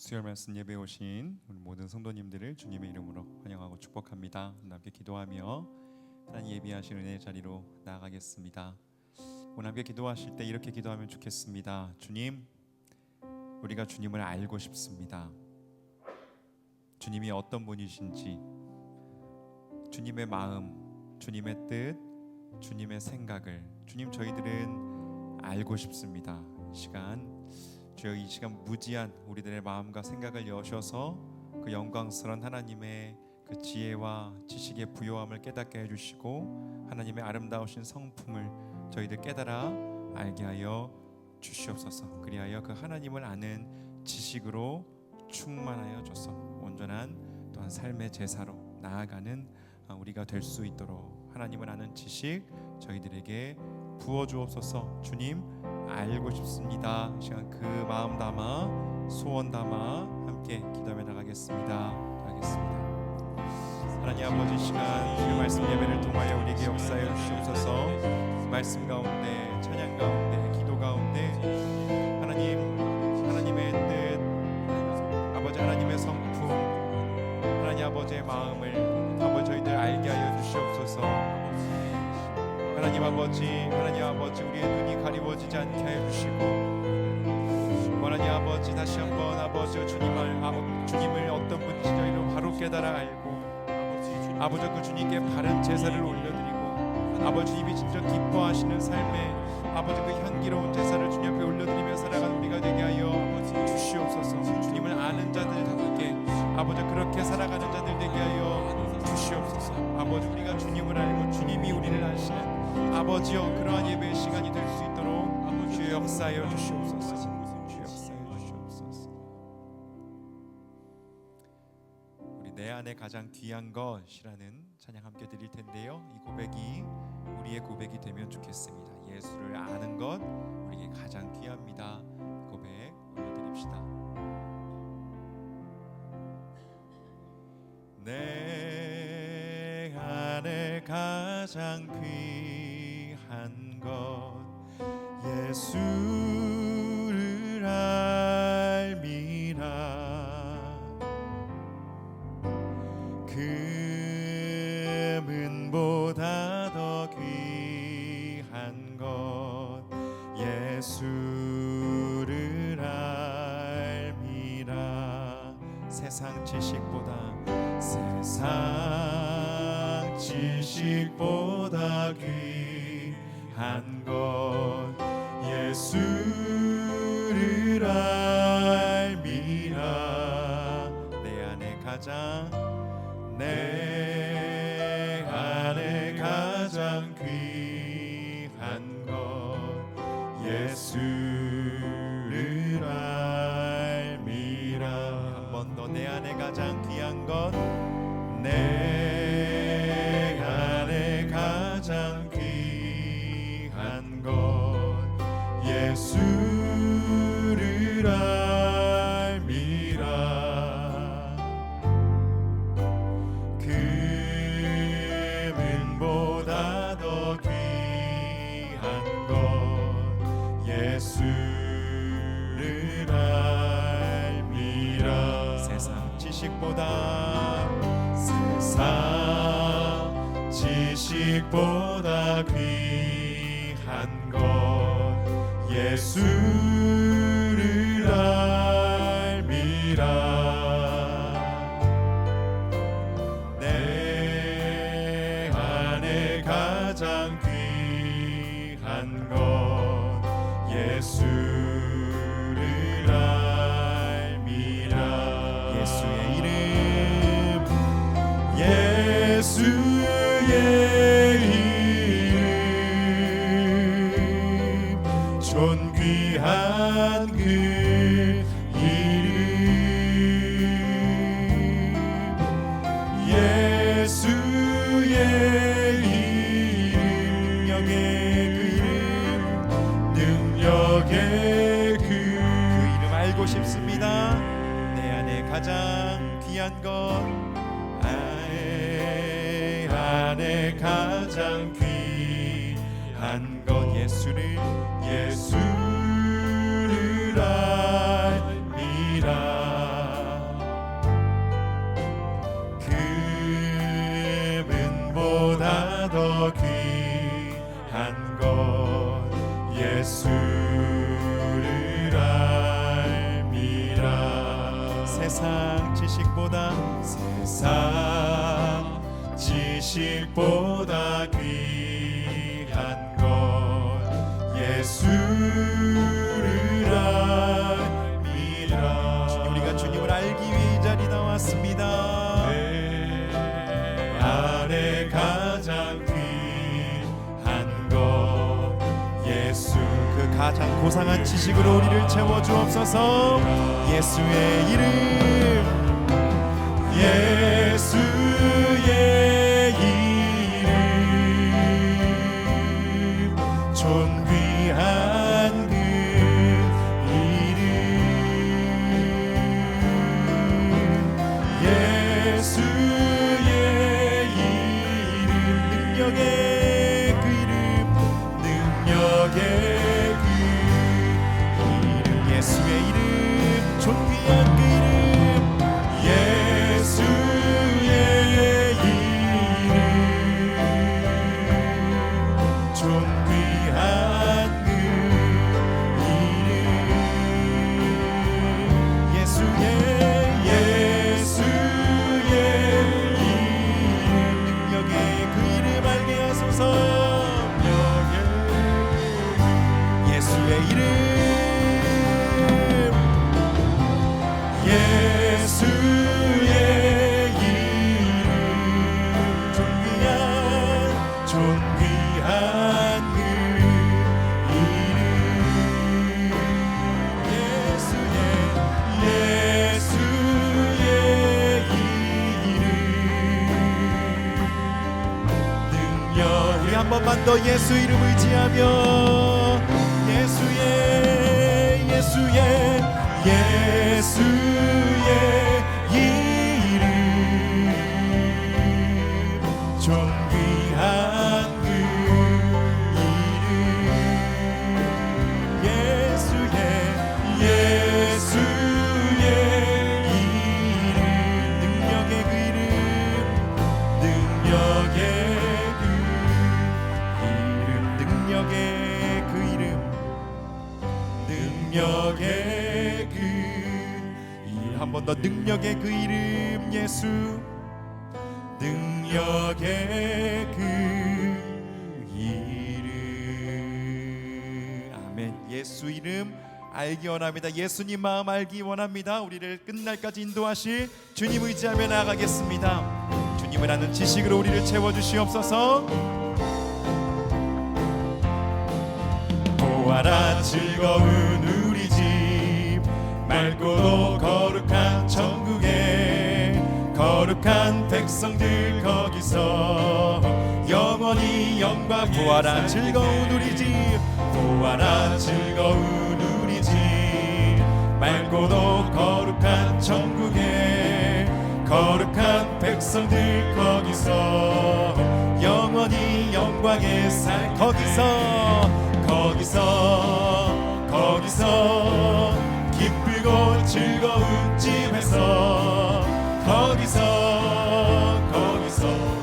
수요일 말씀 예배에 오신 우리 모든 성도님들을 주님의 이름으로 환영하고 축복합니다. 함께 기도하며 하나님 예비하신 은혜의 자리로 나아가겠습니다. 오늘 함께 기도하실 때 이렇게 기도하면 좋겠습니다. 주님, 우리가 주님을 알고 싶습니다. 주님이 어떤 분이신지, 주님의 마음, 주님의 뜻, 주님의 생각을 주님 저희들은 알고 싶습니다. 이 시간 주여, 이 시간 무지한 우리들의 마음과 생각을 여셔서 그 영광스러운 하나님의 그 지혜와 지식의 부요함을 깨닫게 해주시고 하나님의 아름다우신 성품을 저희들 깨달아 알게 하여 주시옵소서. 그리하여 그 하나님을 아는 지식으로 충만하여 줘서 온전한 또한 삶의 제사로 나아가는 우리가 될 수 있도록 하나님을 아는 지식 저희들에게 부어주옵소서. 주님 알고 싶습니다. 이 시간 그 마음 담아 소원 담아 함께 기도하며 나가겠습니다. 하나님 아버지, 시간 주의 말씀 예배를 통하여 우리에게 역사해 주시옵소서. 말씀 가운데, 찬양 가운데, 기도 가운데 하나님의 뜻, 아버지 하나님의 성품, 하나님 아버지의 마음을 아버지 저희들 알게 하여 주시옵소서. 하나님 아버지 우리의 눈이 가리워지지 않게 하여 주시고, 하나님 아버지 다시 한번 아버지 주님을 어떤 분인지 저희를 바로 깨달아 알고 아버지 그 주님께 바른 제사를 올려드리고 아버지 주님이 진짜 기뻐하시는 삶에 아버지 그 향기로운 제사를 주님 앞에 올려드리며 살아가는 우리가 되게 하여 주시옵소서. 주님을 아는 자들답게 아버지 그렇게 살아가는 자들 되게 하여 주시옵소서. 아버지 우리가 주님을 알고 주님이 우리를 아시는 아버지여, 그러한 예배의 시간이 될 수 있도록 주의 역사하여 주시옵소서. 주의 역사하여 주시옵소서. 우리 내 안에 가장 귀한 것이라는 찬양 함께 드릴 텐데요, 이 고백이 우리의 고백이 되면 좋겠습니다. 예수를 아는 것 우리에게 가장 귀합니다. 고백 올려드립시다. 내 안에 가장 귀한 것 예수를 알미라. 금은보다 더 귀한 것 예수를 알미라. 세상 지식보다 귀한 것 예수를 알미라. 내 안에 가장 귀한 것 예수를 알미라. 한 번 더, 내 안에 가장 귀한 것, 내 안에 가장 귀한 것 예수를 알미라. 금은보다 더 귀한 것 예수를 알미라. 세상 지식보다 귀한 것 예수를 알미라. 내 안에 가장 귀한 것 예수를 알미라. 예수의 이름, 예수의 이름, 존귀한 그 이름, 예수의 이름, 능력의 그 이름 알고 싶습니다. 내 안에 가장 귀한 것, 안에 가장 귀한 것 예수를 알미라. 한 것 예수를 알미라. 세상 지식보다 귀한 것 예수를 알미라. 주님, 우리가 주님을 알기 위해 이 자리에 나왔습니다. 내 안에 가장 귀한 것 예수, 그 가장 고상한 지식으로 우리를 채워주옵소서. 예수의 이름, 예수의 이름, 존귀한 그 이름, 예수의 이름, 능력의 그 이름, 능력의 그 이름, 예수의 이름, 존귀한 그 이름, 예수의 이름, 존귀한 그 이름, 예수의 이름, 능력의 그 이름 알게 하소서. 예수의 이름, 예수의 이름, 존귀한 그 이름, 예수의 이름, 능력. 우리 한 번만 더 예수 이름 의지하며 예수의 이름, 존귀한 그 이름, 예수의 이름, 능력의 그 이름, 능력의 그 이름, 능력의 그 이름, 능력의 그 이름. 한 번 더 능력의 그 이름 예수, 능력의 그 이름. 아멘. 예수 이름 알기 원합니다. 예수님 마음 알기 원합니다. 우리를 끝날까지 인도하실 주님 의지하며 나아가겠습니다. 주님을 아는 지식으로 우리를 채워주시옵소서. 보아라 즐거운 우리 집, 맑고도 거룩한 천국에 거룩한 백성들 거기서 영원히 영광. 보아라 즐거운 우리 집, 보아라 즐거운 우리 집, 맑고도 거룩한 천국에 거룩한 백성들 거기서 영원히 영광에 살. 거기서 기쁘고 즐거운 집에서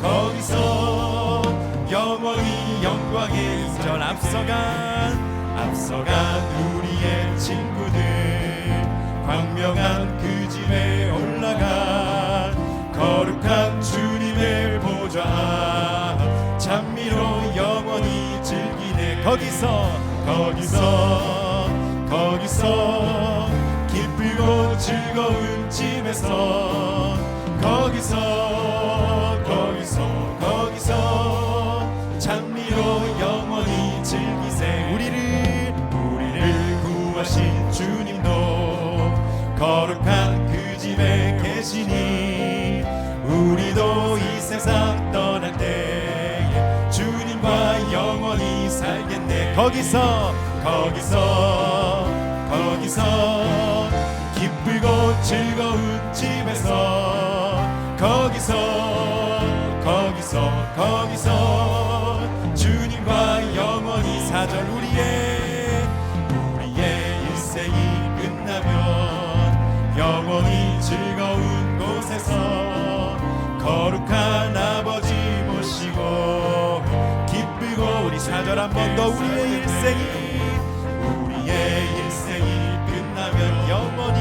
거기서 영원히 영광의 이전 앞서간 우리의 친구들, 광명한 그 집에 올라가 거룩한 주님의 보좌 찬미로 영원히 즐기네. 거기서 기쁘고 즐거운 집에서 거기서 찬미로 영원히 즐기세. 우리를 구하신 주님도 거룩한 그 집에 계시니 우리도 이 세상 떠날 때에 주님과 영원히 살겠네. 거기서 기쁘고 즐거운 집에서 거기서 주님과 영원히 사절. 우리의 일생이 끝나면 영원히 즐거운 곳에서 거룩한 아버지 모시고 기쁘고 우리 사절 2절 한 번 더. 우리의 일생이 끝나면 영원히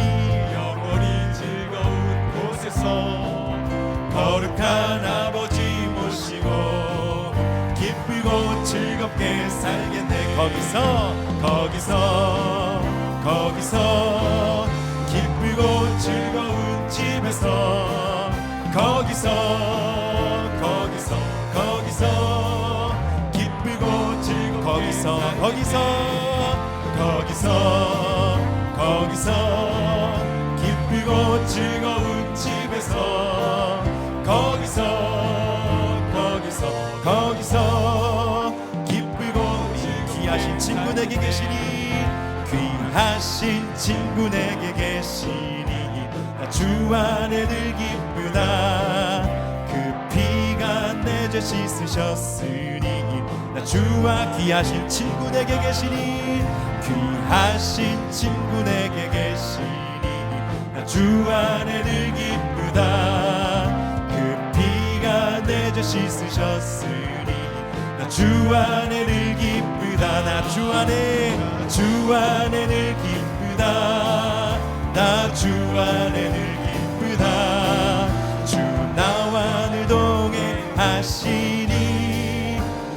즐거운 곳에서 거룩한 아버지 모시고 기쁘고 즐겁게 살겠네. 거기서 기쁘고 즐거운 집에서 거기서 기쁘고 즐거운 거기서 기쁘고 즐거운 집에서 거기서 기쁘고 귀하신 친구에게 계시니 나 주 안에 늘 기쁘다. 그 피가 내 죄 씻으셨으니 나 주와 귀하신 친구 내게 계시니 나 주 안에 늘 기쁘다. 그 피가 내 죄 씻으셨으니 나 주 안에 늘 기쁘다. 나 주 안에 늘 기쁘다. 나 주 안에 늘 기쁘다. 주 나와 늘 동행하시니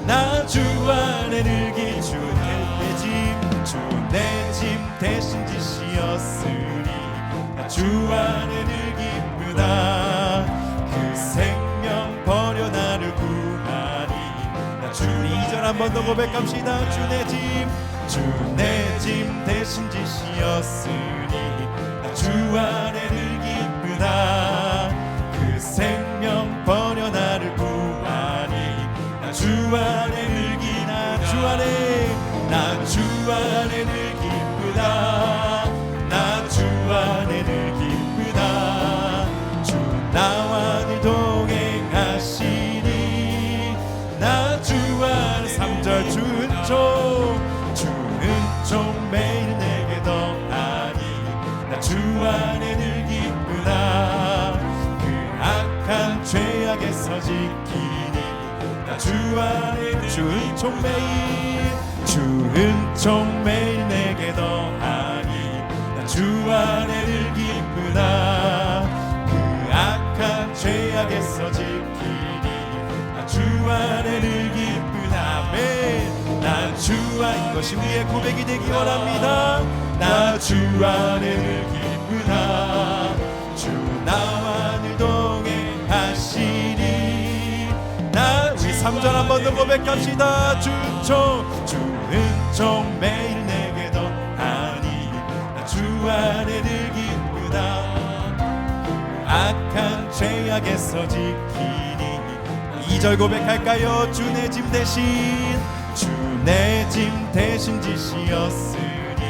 나 주 안에 늘 주 내 짐 대신 지시었으니 나 주 안에 늘 기쁘다. 그 생명 버려 나를 구하니 나 주 2절 한 번 더 고백합시다. 주 내 짐 대신 지시었으니 나 주 안에 늘 기쁘다. 그 생명 버려 나를 구하니 나 주 안에 늘 나 주 안에 늘 기쁘다. 나 주 안에 늘 기쁘다. 주 나와 늘 동행하시니 나 주 안에 3절 주 은총 매일 내게 더하니 나 주 안에 늘 기쁘다. 그 악한 죄악에서 지키니 나 주 안에 주 은총 매일 내게 더하니 나 주 안에 늘 기쁘다. 그 악한 죄악에서 지키니 나 주 안에 늘 기쁘다. 아멘. 나 주 안에 이것이 우리의 고백이 되기 원합니다. 나 주 안에 늘 기쁘다. 주 나와 늘 동행하시니 우리 3절 한 번 더 고백합시다. 주 은총 매일 내게 더하니 나 주 안에 늘 기쁘다. 악한 죄악에서 지키니 2절 고백할까요? 주 내 짐 대신 지시었으니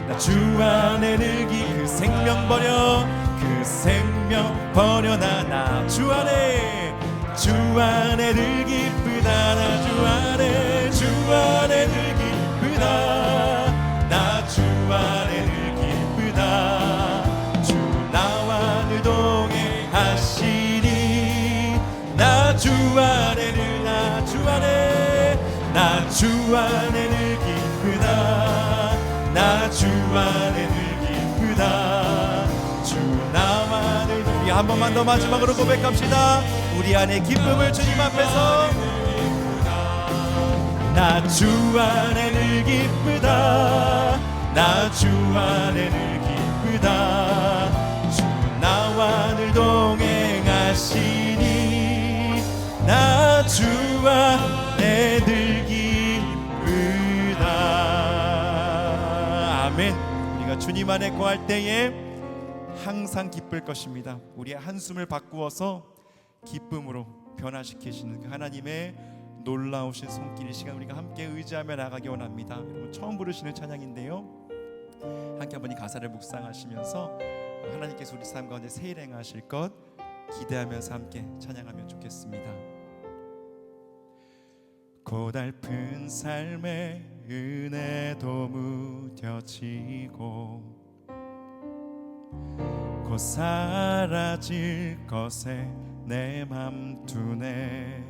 나 주 안에 늘 그 생명 버려 나 주 안에 늘 기쁘다. 나 주 안에 늘 기쁘다. 나 주 안에 늘 기쁘다. 주 나와 늘 동행하시니 나 주 안에 늘 기쁘다. 나 주 안에 늘 기쁘다. 주 나와 늘 우리 한 번만 더 마지막으로 고백합시다. 우리 안에 기쁨을 주님 앞에서 나 주 안에 늘 기쁘다. 나 주 안에 늘 기쁘다. 주 나와 늘 동행하시니 나 주 안에 늘 기쁘다. 아멘. 우리가 주님 안에 거할 때에 항상 기쁠 것입니다. 우리의 한숨을 바꾸어서 기쁨으로 변화시키시는 그 하나님의 놀라우신 손길, 이 시간 우리가 함께 의지하며 나가기 원합니다. 여러분 처음 부르시는 찬양인데요, 함께 한번 이 가사를 묵상하시면서 하나님께서 우리 삶 가운데 새 일 행하실 것 기대하면서 함께 찬양하면 좋겠습니다. 고달픈 삶에 은혜도 무뎌지고 곧 사라질 것에 내 맘 두네.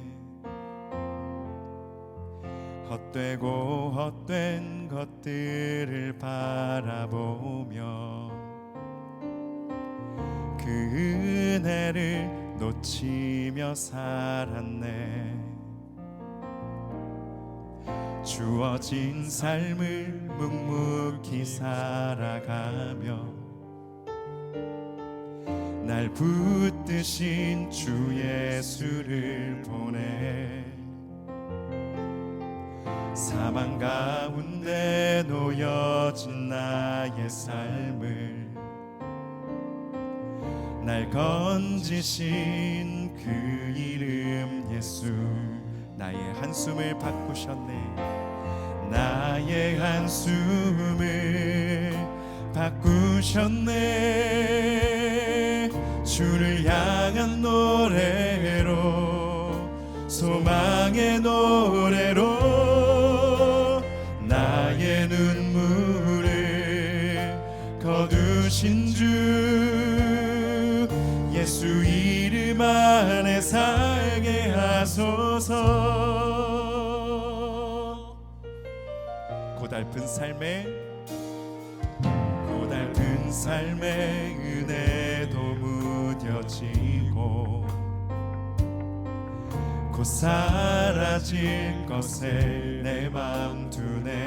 헛되고 헛된 것들을 바라보며 그 은혜를 놓치며 살았네. 주어진 삶을 묵묵히 살아가며 날 붙드신 주 예수를 보내 사망 가운데 놓여진 나의 삶을 날 건지신 그 이름 예수. 나의 한숨을 바꾸셨네. 나의 한숨을 바꾸셨네. 주를 향한 노래로 소망의 노래로 나의 눈물을 거두신 주 예수 이름 안에 살게 하소서. 고달픈 삶의 은혜도 무뎌지고 곧 사라질 것에 내 맘 두네.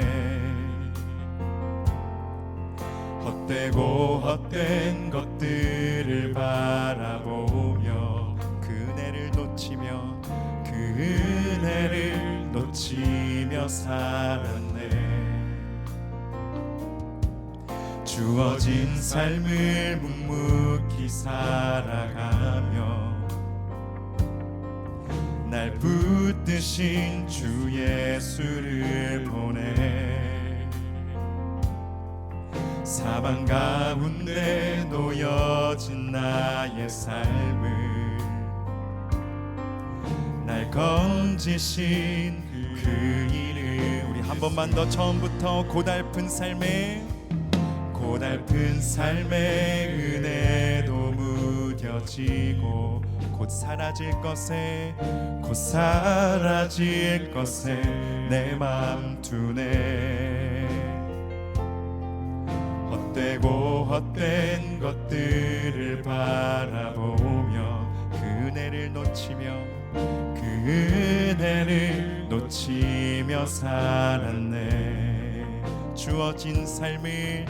헛되고 헛된 것들을 바라보며 그 은혜를 놓치며 살았네. 주어진 삶을 묵묵히 살아가며 날 붙드신 주 예수를 보내 사망 가운데 놓여진 나의 삶을 날 건지신 그 이름. 우리 한 번만 더 처음부터 고달픈 삶의 은혜도 무뎌지고 곧 사라질 것에 내 맘 두네. 헛되고 헛된 것들을 바라보며 그 은혜를 놓치며 살았네. 주어진 삶을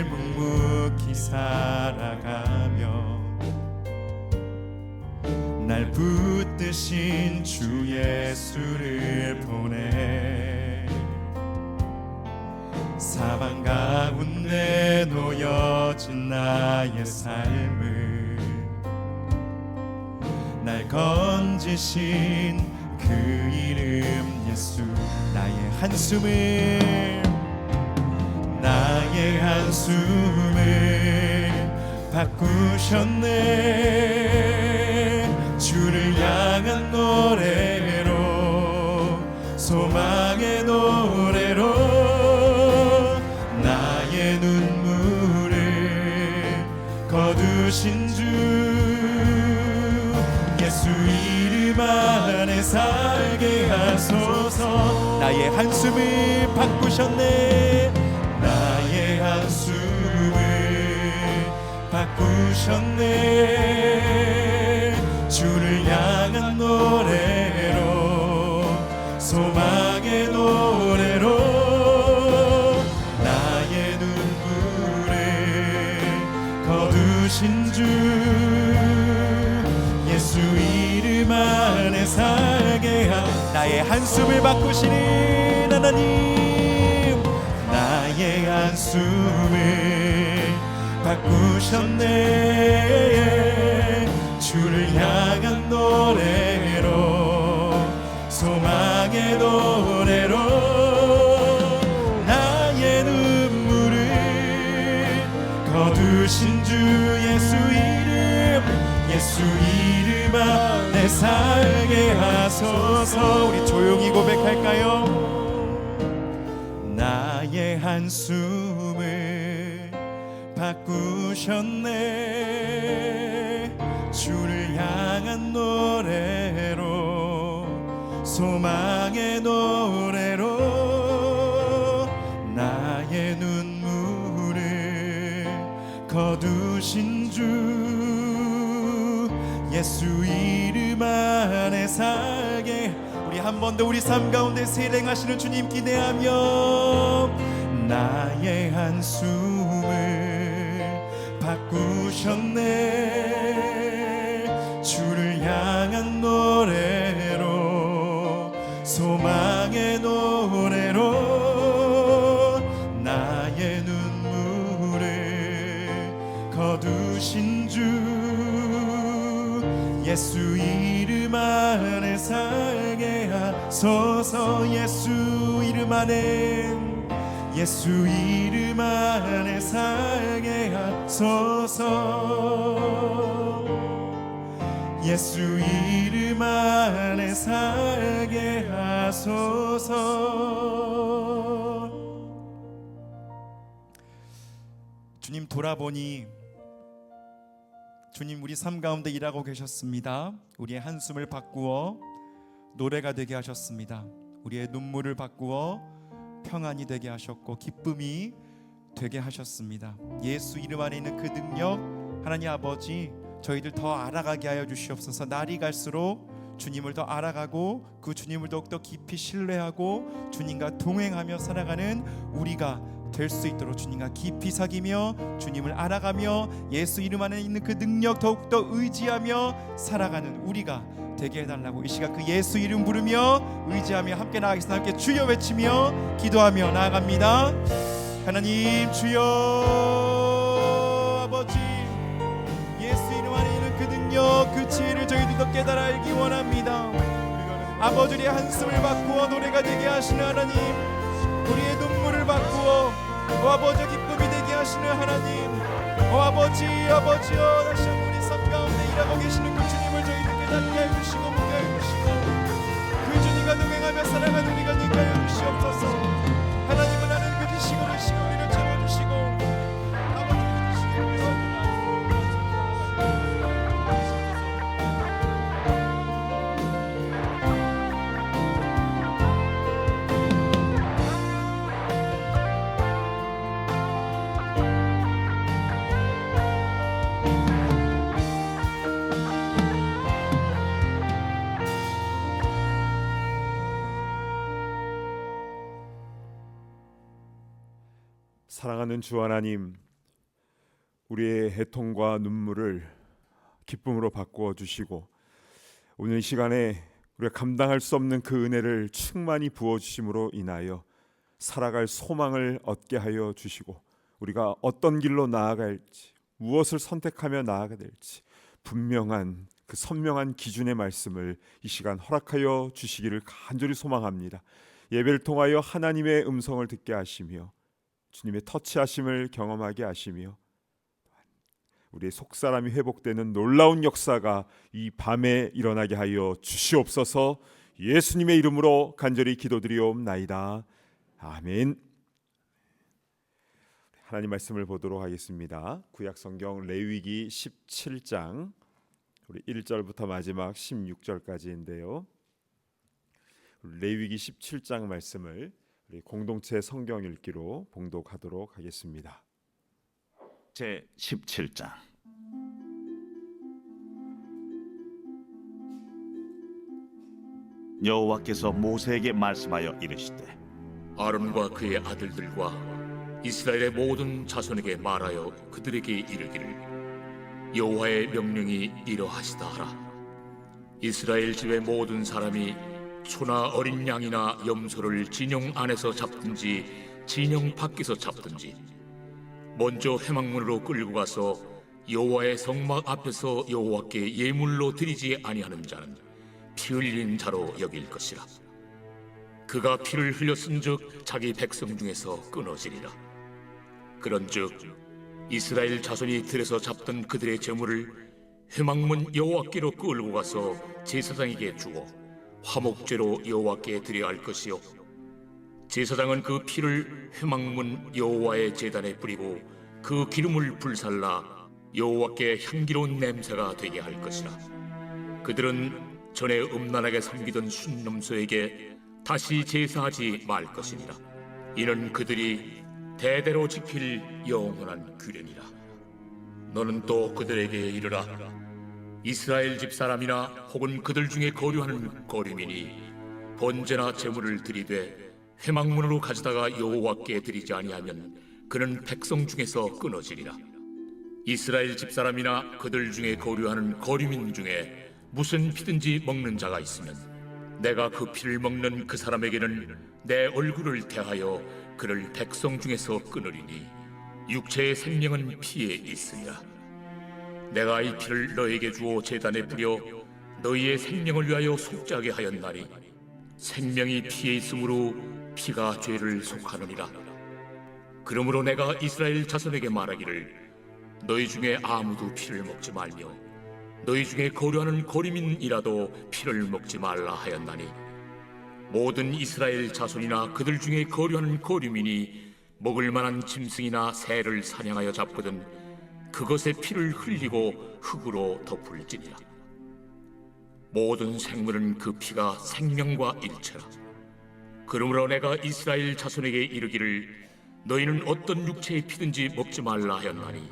묵묵히 살아가며 날 붙드신 주 예수를 보내 사망 가운데 놓여진 나의 삶을 날 건지신 그 이름 예수. 나의 한숨을 바꾸셨네. 주를 향한 노래로 소망의 노래로 나의 눈물을 거두신 주 예수 이름 안에 살게 하소서. 나의 한숨을 바꾸셨네. 나의 한숨을 바꾸셨네. 주를 향한 노래로 소망의 노래로 나의 눈물을 거두신 주 예수 이름 안에 살게 나의 한숨을 바꾸시는 하나님. 나의 한숨을 바꾸셨네. 주를 향한 노래로 소망의 노래로 나의 눈물을 거두신 주 예수 이름 안에 살게 하소서. 우리 조용히 고백할까요? 나의 한숨을 바꾸셨네. 주를 향한 노래로 소망의 노래로 나의 눈물을 거두신 주 예수 이름 안에 살게. 우리 한 번 더 우리 삶 가운데 세례하시는 주님 기대하며 나의 한숨을 바꾸셨네. 주를 향한 노래로 소망의 노래로 나의 눈물을 거두신 주 예수 이름 안에 살게 하소서. 예수 이름 안에 예수 이름 안에 살게 하소서. 예수 이름 안에 살게 하소서. 주님 돌아보니 주님 우리 삶 가운데 일하고 계셨습니다. 우리의 한숨을 바꾸어 노래가 되게 하셨습니다. 우리의 눈물을 바꾸어 평안이 되게 하셨고 기쁨이 되게 하셨습니다. 예수 이름 안에 있는 그 능력 하나님 아버지 저희들 더 알아가게 하여 주시옵소서. 날이 갈수록 주님을 더 알아가고 그 주님을 더욱더 깊이 신뢰하고 주님과 동행하며 살아가는 우리가 될 수 있도록 주님과 깊이 사귀며 주님을 알아가며 예수 이름 안에 있는 그 능력 더욱더 의지하며 살아가는 우리가 되게 해달라고 이 시간 그 예수 이름 부르며 의지하며 함께 나아가겠습니다. 함께 주여 외치며 기도하며 나아갑니다. 하나님 주여 아버지 예수 이름 안에 있는 그 능력 그 지혜를 저희들도 깨달아 알기 원합니다. 아버지의 한숨을 바꾸어 노래가 되게 하시는 하나님, 우리의 눈물을 바꾸어 아버지 기쁨이 되게 하시는 하나님, 아버지여 다시 한번 우리 삶 가운데 일하고 계시는 그 주님을 저희들 깨닫게 해주시고 보게 해주시고 그 주님과 동행하며 살아가는 우리가 되게 하여 주시옵소서. 하나님은 나는 그 드시고 우리를 채워주시고 아버지 사랑하는 주 하나님, 우리의 애통과 눈물을 기쁨으로 바꾸어 주시고 오늘 이 시간에 우리가 감당할 수 없는 그 은혜를 충만히 부어주심으로 인하여 살아갈 소망을 얻게 하여 주시고 우리가 어떤 길로 나아갈지 무엇을 선택하며 나아가야 될지 분명한 그 선명한 기준의 말씀을 이 시간 허락하여 주시기를 간절히 소망합니다. 예배를 통하여 하나님의 음성을 듣게 하시며 주님의 터치하심을 경험하게 하시며 우리의 속사람이 회복되는 놀라운 역사가 이 밤에 일어나게 하여 주시옵소서. 예수님의 이름으로 간절히 기도드리옵나이다. 아멘. 하나님 말씀을 보도록 하겠습니다. 구약성경 레위기 17장 우리 1절부터 마지막 16절까지인데요. 레위기 17장 말씀을 우리 공동체 성경 읽기로 봉독하도록 하겠습니다. 제 17장. 여호와께서 모세에게 말씀하여 이르시되 아론과 그의 아들들과 이스라엘의 모든 자손에게 말하여 그들에게 이르기를 여호와의 명령이 이러하시다 하라. 이스라엘 집의 모든 사람이 소나 어린 양이나 염소를 진영 안에서 잡든지 진영 밖에서 잡든지 먼저 회막문으로 끌고 가서 여호와의 성막 앞에서 여호와께 예물로 드리지 아니하는 자는 피 흘린 자로 여길 것이라. 그가 피를 흘렸은즉 자기 백성 중에서 끊어지리라. 그런즉 이스라엘 자손이 들에서 잡던 그들의 제물을 회막문 여호와께로 끌고 가서 제사장에게 주어 화목제로 여호와께 드려야 할 것이요 제사장은 그 피를 회막문 여호와의 제단에 뿌리고 그 기름을 불살라 여호와께 향기로운 냄새가 되게 할 것이라. 그들은 전에 음란하게 섬기던 순놈소에게 다시 제사하지 말 것이니라. 이는 그들이 대대로 지킬 영원한 규례니라. 너는 또 그들에게 이르라. 이스라엘 집 사람이나 혹은 그들 중에 거류하는 거류민이 번제나 제물을 드리되 회막문으로 가져다가 여호와께 드리지 아니하면 그는 백성 중에서 끊어지리라. 이스라엘 집 사람이나 그들 중에 거류하는 거류민 중에 무슨 피든지 먹는 자가 있으면 내가 그 피를 먹는 그 사람에게는 내 얼굴을 대하여 그를 백성 중에서 끊으리니 육체의 생명은 피에 있으리라. 내가 이 피를 너에게 주어 제단에 뿌려 너희의 생명을 위하여 속죄하게 하였나니 생명이 피에 있으므로 피가 죄를 속하느니라. 그러므로 내가 이스라엘 자손에게 말하기를 너희 중에 아무도 피를 먹지 말며 너희 중에 거류하는 거류민이라도 피를 먹지 말라 하였나니 모든 이스라엘 자손이나 그들 중에 거류하는 거류민이 먹을 만한 짐승이나 새를 사냥하여 잡거든 그것의 피를 흘리고 흙으로 덮을지니라. 모든 생물은 그 피가 생명과 일체라. 그러므로 내가 이스라엘 자손에게 이르기를 너희는 어떤 육체의 피든지 먹지 말라 하였나니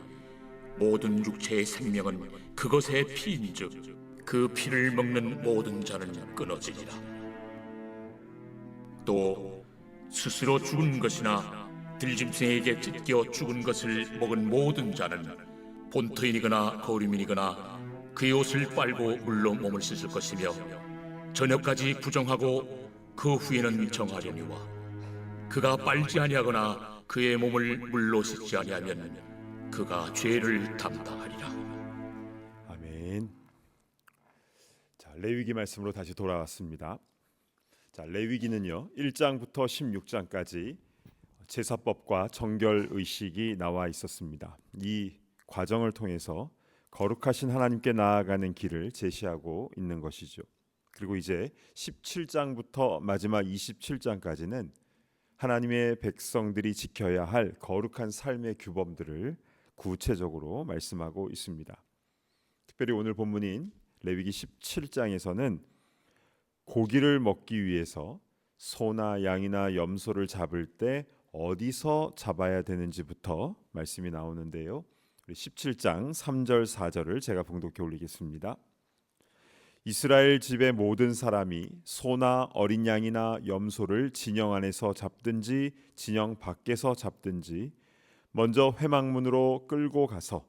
모든 육체의 생명은 그것의 피인즉 그 피를 먹는 모든 자는 끊어지리라. 또 스스로 죽은 것이나 들짐승에게 찢겨 죽은 것을 먹은 모든 자는 본토인이거나 거류민이거나 그의 옷을 빨고 물로 몸을 씻을 것이며 저녁까지 부정하고 그 후에는 정하려니와 그가 빨지 아니하거나 그의 몸을 물로 씻지 아니하면 그가 죄를 담당하리라. 아멘. 자, 레위기 말씀으로 다시 돌아왔습니다. 자, 레위기는요 1장부터 16장까지 제사법과 정결 의식이 나와 있었습니다. 이 과정을 통해서 거룩하신 하나님께 나아가는 길을 제시하고 있는 것이죠. 그리고 이제 17장부터 마지막 27장까지는 하나님의 백성들이 지켜야 할 거룩한 삶의 규범들을 구체적으로 말씀하고 있습니다. 특별히 오늘 본문인 레위기 17장에서는 고기를 먹기 위해서 소나 양이나 염소를 잡을 때 어디서 잡아야 되는지부터 말씀이 나오는데요. 17장 3절 4절을 제가 봉독해 올리겠습니다. 이스라엘 집의 모든 사람이 소나 어린 양이나 염소를 진영 안에서 잡든지 진영 밖에서 잡든지 먼저 회막문으로 끌고 가서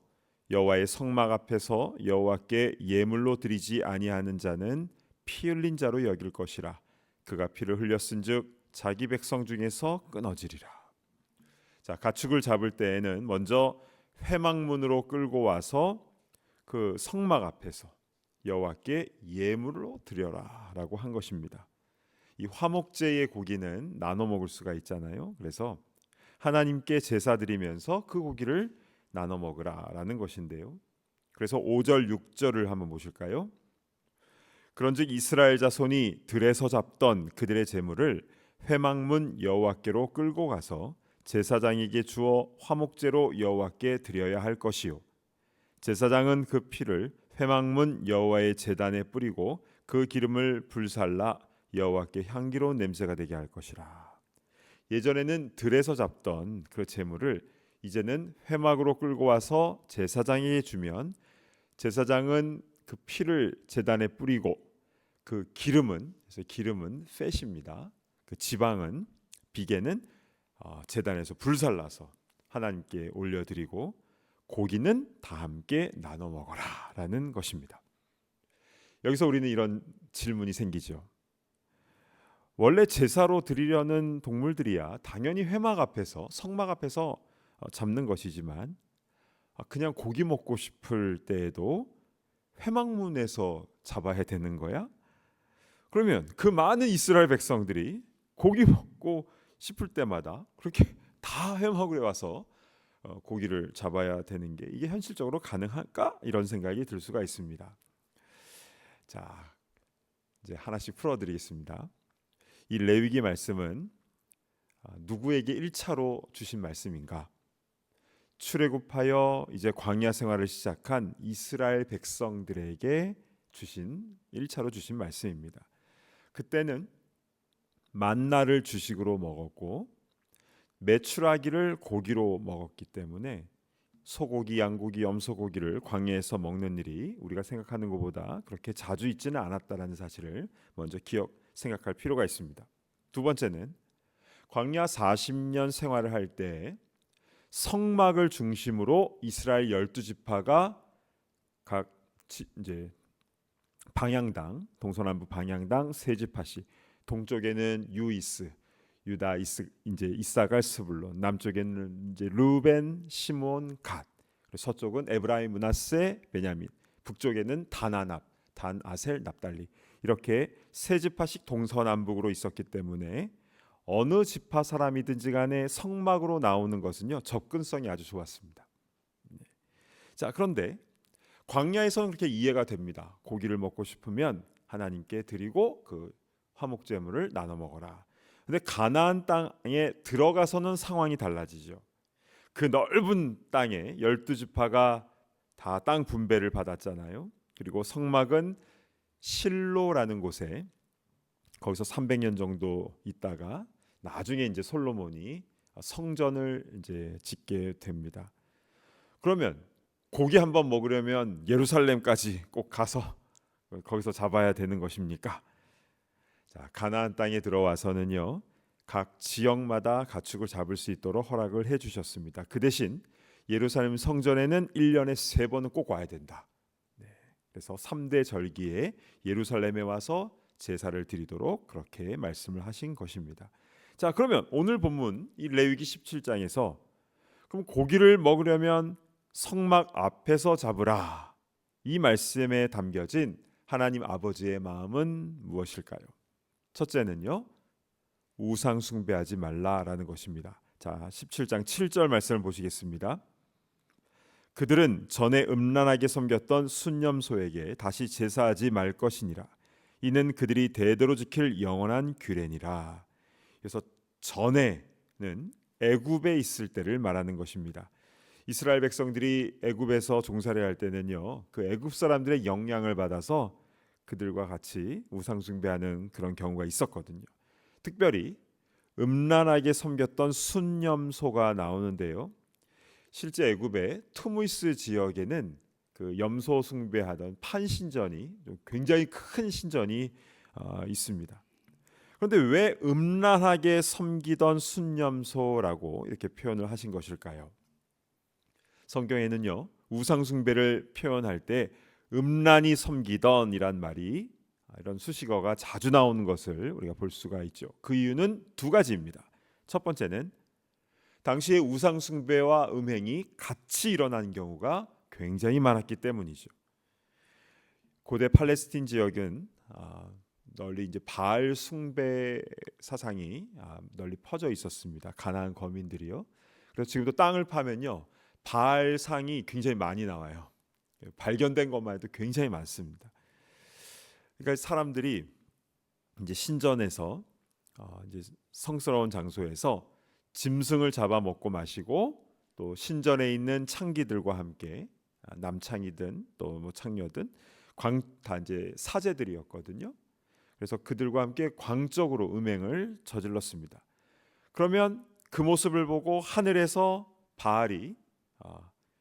여호와의 성막 앞에서 여호와께 예물로 드리지 아니하는 자는 피 흘린 자로 여길 것이라. 그가 피를 흘렸은즉 자기 백성 중에서 끊어지리라. 자, 가축을 잡을 때에는 먼저 회막문으로 끌고 와서 그 성막 앞에서 여호와께 예물로 드려라라고 한 것입니다. 이 화목제의 고기는 나눠 먹을 수가 있잖아요. 그래서 하나님께 제사 드리면서 그 고기를 나눠 먹으라라는 것인데요. 그래서 5절 6절을 한번 보실까요? 그런즉 이스라엘 자손이 들에서 잡던 그들의 제물을 회막문 여호와께로 끌고 가서 제사장에게 주어 화목제로 여호와께 드려야 할 것이요 제사장은 그 피를 회막문 여호와의 제단에 뿌리고 그 기름을 불살라 여호와께 향기로운 냄새가 되게 할 것이라. 예전에는 들에서 잡던 그 제물을 이제는 회막으로 끌고 와서 제사장에게 주면 제사장은 그 피를 제단에 뿌리고 그 기름은, 그래서 기름은 팻입니다. 그 지방은, 비계는 제단에서 불살라서 하나님께 올려드리고 고기는 다 함께 나눠 먹어라라는 것입니다. 여기서 우리는 이런 질문이 생기죠. 원래 제사로 드리려는 동물들이야 당연히 회막 앞에서, 성막 앞에서 잡는 것이지만 그냥 고기 먹고 싶을 때에도 회막문에서 잡아야 되는 거야? 그러면 그 많은 이스라엘 백성들이 고기 먹고 싶을 때마다 그렇게 다 회막에 와서 고기를 잡아야 되는 게 이게 현실적으로 가능할까? 이런 생각이 들 수가 있습니다. 자, 이제 하나씩 풀어드리겠습니다. 이 레위기 말씀은 누구에게 1차로 주신 말씀인가? 출애굽하여 이제 광야 생활을 시작한 이스라엘 백성들에게 주신 1차로 주신 말씀입니다. 그때는 만나를 주식으로 먹었고 메추라기를 고기로 먹었기 때문에 소고기, 양고기, 염소고기를 광야에서 먹는 일이 우리가 생각하는 것보다 그렇게 자주 있지는 않았다는 사실을 먼저 생각할 필요가 있습니다. 두 번째는 광야 40년 생활을 할 때 성막을 중심으로 이스라엘 12지파가 각 이제 방향당, 동서남부 방향당 세 지파씩, 동쪽에는 유다, 이사갈, 스불론, 남쪽에는 이제 루벤, 시몬, 갓, 그리고 서쪽은 에브라임, 므낫세, 베냐민, 북쪽에는 단, 아셀, 납달리, 이렇게 세 지파씩 동서남북으로 있었기 때문에 어느 지파 사람이든지 간에 성막으로 나오는 것은요 접근성이 아주 좋았습니다. 자, 그런데 광야에서는 그렇게 이해가 됩니다. 고기를 먹고 싶으면 하나님께 드리고 그 화목제물을 나눠 먹어라. 근데 가나안 땅에 들어가서는 상황이 달라지죠. 그 넓은 땅에 12지파가 다 땅 분배를 받았잖아요. 그리고 성막은 실로라는 곳에 거기서 300년 정도 있다가 나중에 이제 솔로몬이 성전을 이제 짓게 됩니다. 그러면 고기 한번 먹으려면 예루살렘까지 꼭 가서 거기서 잡아야 되는 것입니까? 자, 가나안 땅에 들어와서는요 각 지역마다 가축을 잡을 수 있도록 허락을 해주셨습니다. 그 대신 예루살렘 성전에는 1년에 3번은 꼭 와야 된다. 그래서 3대 절기에 예루살렘에 와서 제사를 드리도록 그렇게 말씀을 하신 것입니다. 자, 그러면 오늘 본문 이 레위기 17장에서 그럼 고기를 먹으려면 성막 앞에서 잡으라, 이 말씀에 담겨진 하나님 아버지의 마음은 무엇일까요? 첫째는요 우상 숭배하지 말라라는 것입니다. 자, 17장 7절 말씀을 보시겠습니다. 그들은 전에 음란하게 섬겼던 순념소에게 다시 제사하지 말 것이니라. 이는 그들이 대대로 지킬 영원한 규례니라. 그래서 전에는 애굽에 있을 때를 말하는 것입니다. 이스라엘 백성들이 애굽에서 종살이 할 때는요 그 애굽 사람들의 영향을 받아서 그들과 같이 우상 숭배하는 그런 경우가 있었거든요. 특별히 음란하게 섬겼던 순념소가 나오는데요. 실제 애굽의 투무이스 지역에는 그 염소 숭배하던 판신전이, 굉장히 큰 신전이 있습니다. 그런데 왜 음란하게 섬기던 순념소라고 이렇게 표현을 하신 것일까요? 성경에는요 우상 숭배를 표현할 때 음란히 섬기던이란 말이, 이런 수식어가 자주 나오는 것을 우리가 볼 수가 있죠. 그 이유는 두 가지입니다. 첫 번째는 당시에 우상 숭배와 음행이 같이 일어나는 경우가 굉장히 많았기 때문이죠. 고대 팔레스틴 지역은 널리 이제 바알 숭배 사상이 널리 퍼져 있었습니다. 가나안 거민들이요. 그래서 지금도 땅을 파면요 바알 상이 굉장히 많이 나와요. 발견된 것만 해도 굉장히 많습니다. 그러니까 사람들이 이제 신전에서 이제 성스러운 장소에서 짐승을 잡아 먹고 마시고 또 신전에 있는 창기들과 함께, 남창이든 또 뭐 창녀든 다 이제 사제들이었거든요. 그래서 그들과 함께 광적으로 음행을 저질렀습니다. 그러면 그 모습을 보고 하늘에서 바알이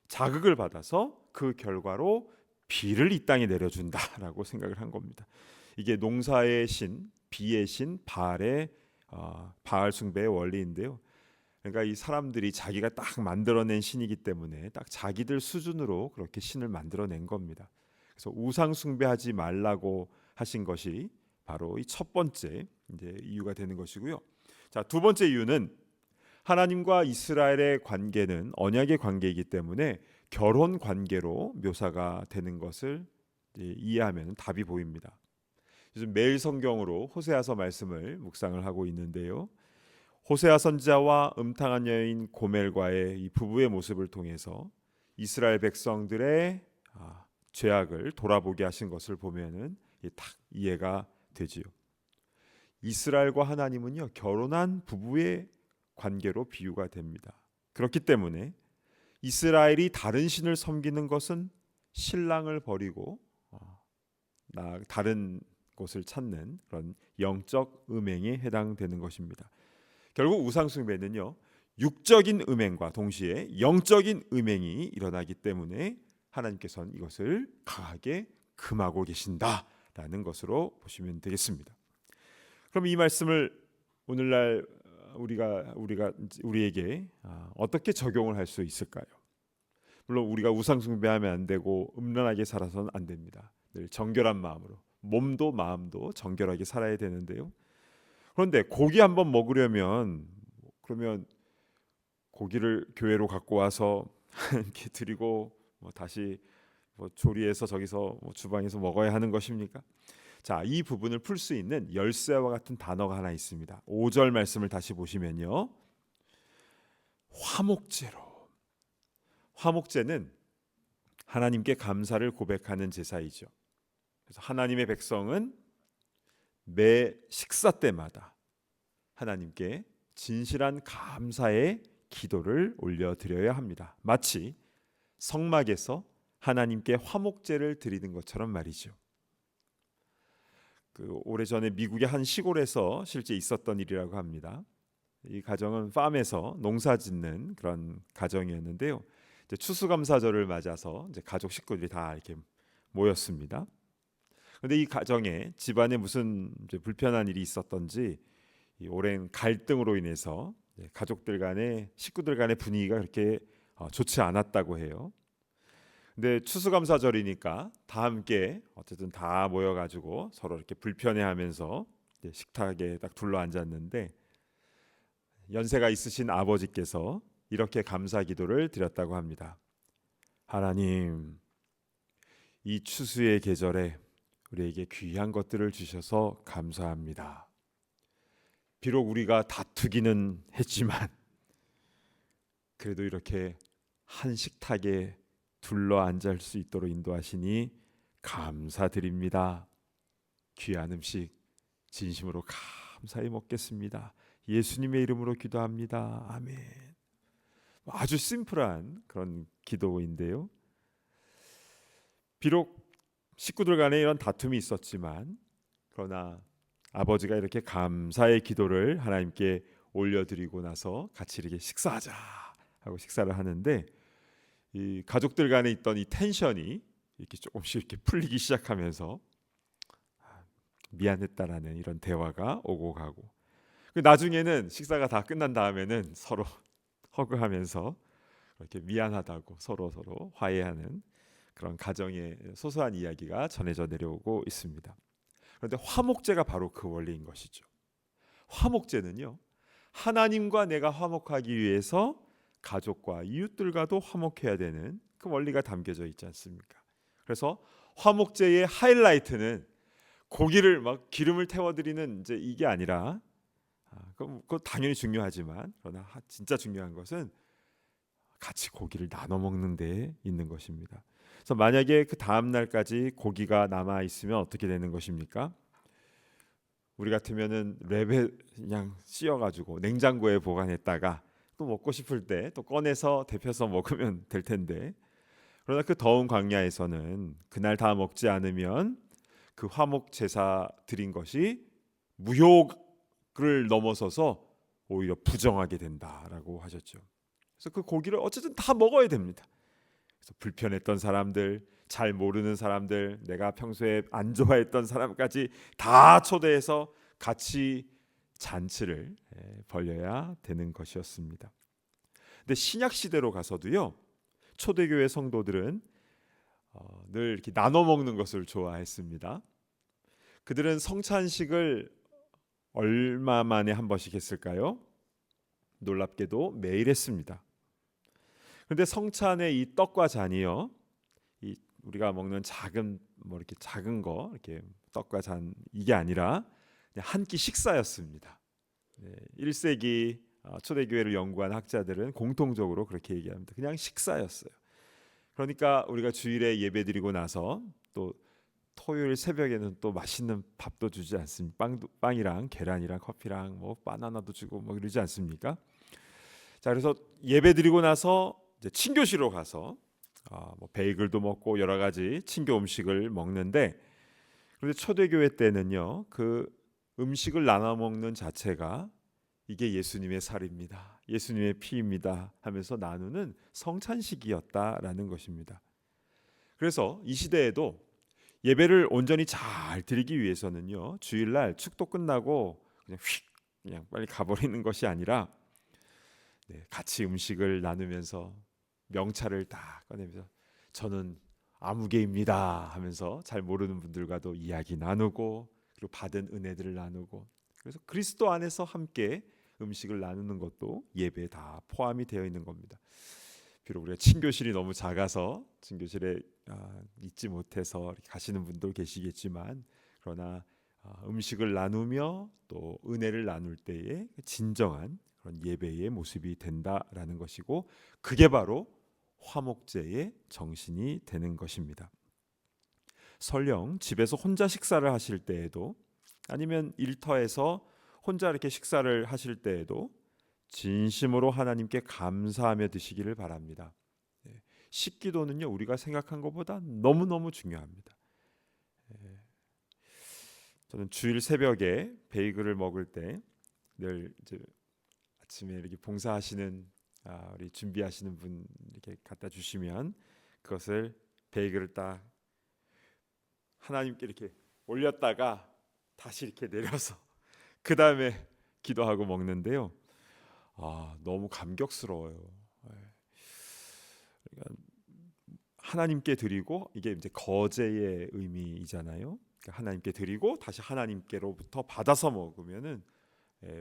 자극을 받아서 그 결과로 비를 이 땅에 내려준다라고 생각을 한 겁니다. 이게 농사의 신, 비의 신 바알의 바알 숭배의 원리인데요. 그러니까 이 사람들이 자기가 딱 만들어낸 신이기 때문에 딱 자기들 수준으로 그렇게 신을 만들어낸 겁니다. 그래서 우상 숭배하지 말라고 하신 것이 바로 이 첫 번째 이제 이유가 되는 것이고요. 자, 두 번째 이유는 하나님과 이스라엘의 관계는 언약의 관계이기 때문에 결혼 관계로 묘사가 되는 것을 이해하면 답이 보입니다. 요즘 매일 성경으로 호세아서 말씀을 묵상을 하고 있는데요. 호세아 선지자와 음탕한 여인 고멜과의 이 부부의 모습을 통해서 이스라엘 백성들의 죄악을 돌아보게 하신 것을 보면은 딱 이해가 되지요. 이스라엘과 하나님은요 결혼한 부부의 관계로 비유가 됩니다. 그렇기 때문에 이스라엘이 다른 신을 섬기는 것은 신랑을 버리고 다른 곳을 찾는 그런 영적 음행에 해당되는 것입니다. 결국 우상 숭배는요, 육적인 음행과 동시에 영적인 음행이 일어나기 때문에 하나님께서는 이것을 강하게 금하고 계신다라는 것으로 보시면 되겠습니다. 그럼 이 말씀을 오늘날 우리에게 어떻게 적용을 할 수 있을까요? 물론 우리가 우상 숭배하면 안 되고 음란하게 살아서는 안 됩니다. 늘 정결한 마음으로 몸도 마음도 정결하게 살아야 되는데요. 그런데 고기 한번 먹으려면 그러면 고기를 교회로 갖고 와서 이렇게 드리고 다시 조리해서 저기서 주방에서 먹어야 하는 것입니까? 자, 이 부분을 풀 수 있는 열쇠와 같은 단어가 하나 있습니다. 5절 말씀을 다시 보시면요, 화목제는 하나님께 감사를 고백하는 제사이죠. 그래서 하나님의 백성은 매 식사 때마다 하나님께 진실한 감사의 기도를 올려드려야 합니다. 마치 성막에서 하나님께 화목제를 드리는 것처럼 말이죠. 오래전에 미국의 한 시골에서 실제 있었던 일이라고 합니다. 이 가정은 팜에서 농사짓는 그런 가정이었는데요. 이제 추수감사절을 맞아서 이제 가족 식구들이 다 이렇게 모였습니다. 그런데 이 가정에 집안에 무슨 이제 불편한 일이 있었던지 이 오랜 갈등으로 인해서 가족들 간의 식구들 간의 분위기가 그렇게 좋지 않았다고 해요. 근데 추수감사절이니까 다 함께 어쨌든 다 모여가지고 서로 이렇게 불편해하면서 식탁에 딱 둘러 앉았는데 연세가 있으신 아버지께서 이렇게 감사 기도를 드렸다고 합니다. 하나님, 이 추수의 계절에 우리에게 귀한 것들을 주셔서 감사합니다. 비록 우리가 다투기는 했지만 그래도 이렇게 한 식탁에 둘러 앉을 수 있도록 인도하시니 감사드립니다. 귀한 음식 진심으로 감사히 먹겠습니다. 예수님의 이름으로 기도합니다. 아멘. 아주 심플한 그런 기도인데요. 비록 식구들 간에 이런 다툼이 있었지만 그러나 아버지가 이렇게 감사의 기도를 하나님께 올려드리고 나서 같이 이렇게 식사하자 하고 식사를 하는데 이 가족들 간에 있던 이 텐션이 이렇게 조금씩 이렇게 풀리기 시작하면서 미안했다라는 이런 대화가 오고 가고, 나중에는 식사가 다 끝난 다음에는 서로 허그하면서 이렇게 미안하다고 서로 화해하는 그런 가정의 소소한 이야기가 전해져 내려오고 있습니다. 그런데 화목제가 바로 그 원리인 것이죠. 화목제는요, 하나님과 내가 화목하기 위해서 가족과 이웃들과도 화목해야 되는 그 원리가 담겨져 있지 않습니까? 그래서 화목제의 하이라이트는 고기를 막 기름을 태워드리는 이제 이게 아니라, 그거 당연히 중요하지만 그러나 진짜 중요한 것은 같이 고기를 나눠 먹는 데 있는 것입니다. 그래서 만약에 그 다음 날까지 고기가 남아 있으면 어떻게 되는 것입니까? 우리 같으면은 랩에 그냥 씌워가지고 냉장고에 보관했다가 또 먹고 싶을 때 또 꺼내서 데펴서 먹으면 될 텐데, 그러나 그 더운 광야에서는 그날 다 먹지 않으면 그 화목 제사 드린 것이 무효를 넘어서서 오히려 부정하게 된다라고 하셨죠. 그래서 그 고기를 어쨌든 다 먹어야 됩니다. 그래서 불편했던 사람들, 잘 모르는 사람들, 내가 평소에 안 좋아했던 사람까지 다 초대해서 같이 잔치를 벌여야 되는 것이었습니다. 근데 신약 시대로 가서도요, 초대교회 성도들은 늘 이렇게 나눠 먹는 것을 좋아했습니다. 그들은 성찬식을 얼마 만에 한 번씩 했을까요? 놀랍게도 매일 했습니다. 그런데 성찬의 이 떡과 잔이요, 이 우리가 먹는 작은 이렇게 작은 거 이렇게 떡과 잔 이게 아니라 한 끼 식사였습니다. 1세기 초대교회를 연구한 학자들은 공통적으로 그렇게 얘기합니다. 그냥 식사였어요. 그러니까 우리가 주일에 예배드리고 나서 또 토요일 새벽에는 또 맛있는 밥도 주지 않습니까? 빵이랑 계란이랑 커피랑 뭐 바나나도 주고 뭐 그러지 않습니까? 자, 그래서 예배드리고 나서 이제 친교실로 가서 뭐 베이글도 먹고 여러 가지 친교 음식을 먹는데, 그런데 초대교회 때는요, 그 음식을 나눠 먹는 자체가 이게 예수님의 살입니다, 예수님의 피입니다 하면서 나누는 성찬식이었다라는 것입니다. 그래서 이 시대에도 예배를 온전히 잘 드리기 위해서는요, 주일날 축도 끝나고 그냥 빨리 가버리는 것이 아니라 같이 음식을 나누면서 명찰을 다 꺼내면서 저는 아무개입니다 하면서 잘 모르는 분들과도 이야기 나누고, 그리고 받은 은혜들을 나누고, 그래서 그리스도 안에서 함께 음식을 나누는 것도 예배에 다 포함이 되어 있는 겁니다. 비록 우리가 친교실이 너무 작아서 친교실에 있지 못해서 이렇게 가시는 분도 계시겠지만, 그러나 음식을 나누며 또 은혜를 나눌 때에 진정한 그런 예배의 모습이 된다라는 것이고, 그게 바로 화목제의 정신이 되는 것입니다. 설령 집에서 혼자 식사를 하실 때에도, 아니면 일터에서 혼자 이렇게 식사를 하실 때에도 진심으로 하나님께 감사하며 드시기를 바랍니다. 식기도는요, 우리가 생각한 것보다 너무너무 중요합니다. 저는 주일 새벽에 베이글을 먹을 때 늘 아침에 이렇게 봉사하시는 우리 준비하시는 분 이렇게 갖다 주시면 그것을 베이글을 딱 하나님께 이렇게 올렸다가 다시 이렇게 내려서 그 다음에 기도하고 먹는데요. 너무 감격스러워요. 그러니까 하나님께 드리고, 이게 이제 거제의 의미이잖아요. 그러니까 하나님께 드리고 다시 하나님께로부터 받아서 먹으면은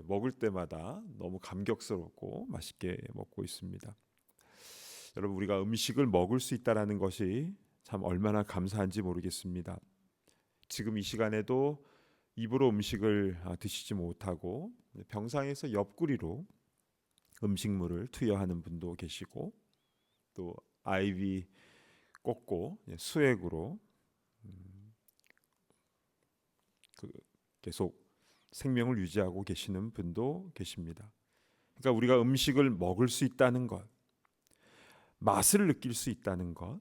먹을 때마다 너무 감격스럽고 맛있게 먹고 있습니다. 여러분, 우리가 음식을 먹을 수 있다라는 것이 참 얼마나 감사한지 모르겠습니다. 지금 이 시간에도 입으로 음식을 드시지 못하고 병상에서 옆구리로 음식물을 투여하는 분도 계시고, 또 아이비 꽂고 수액으로 계속 생명을 유지하고 계시는 분도 계십니다. 그러니까 우리가 음식을 먹을 수 있다는 것, 맛을 느낄 수 있다는 것,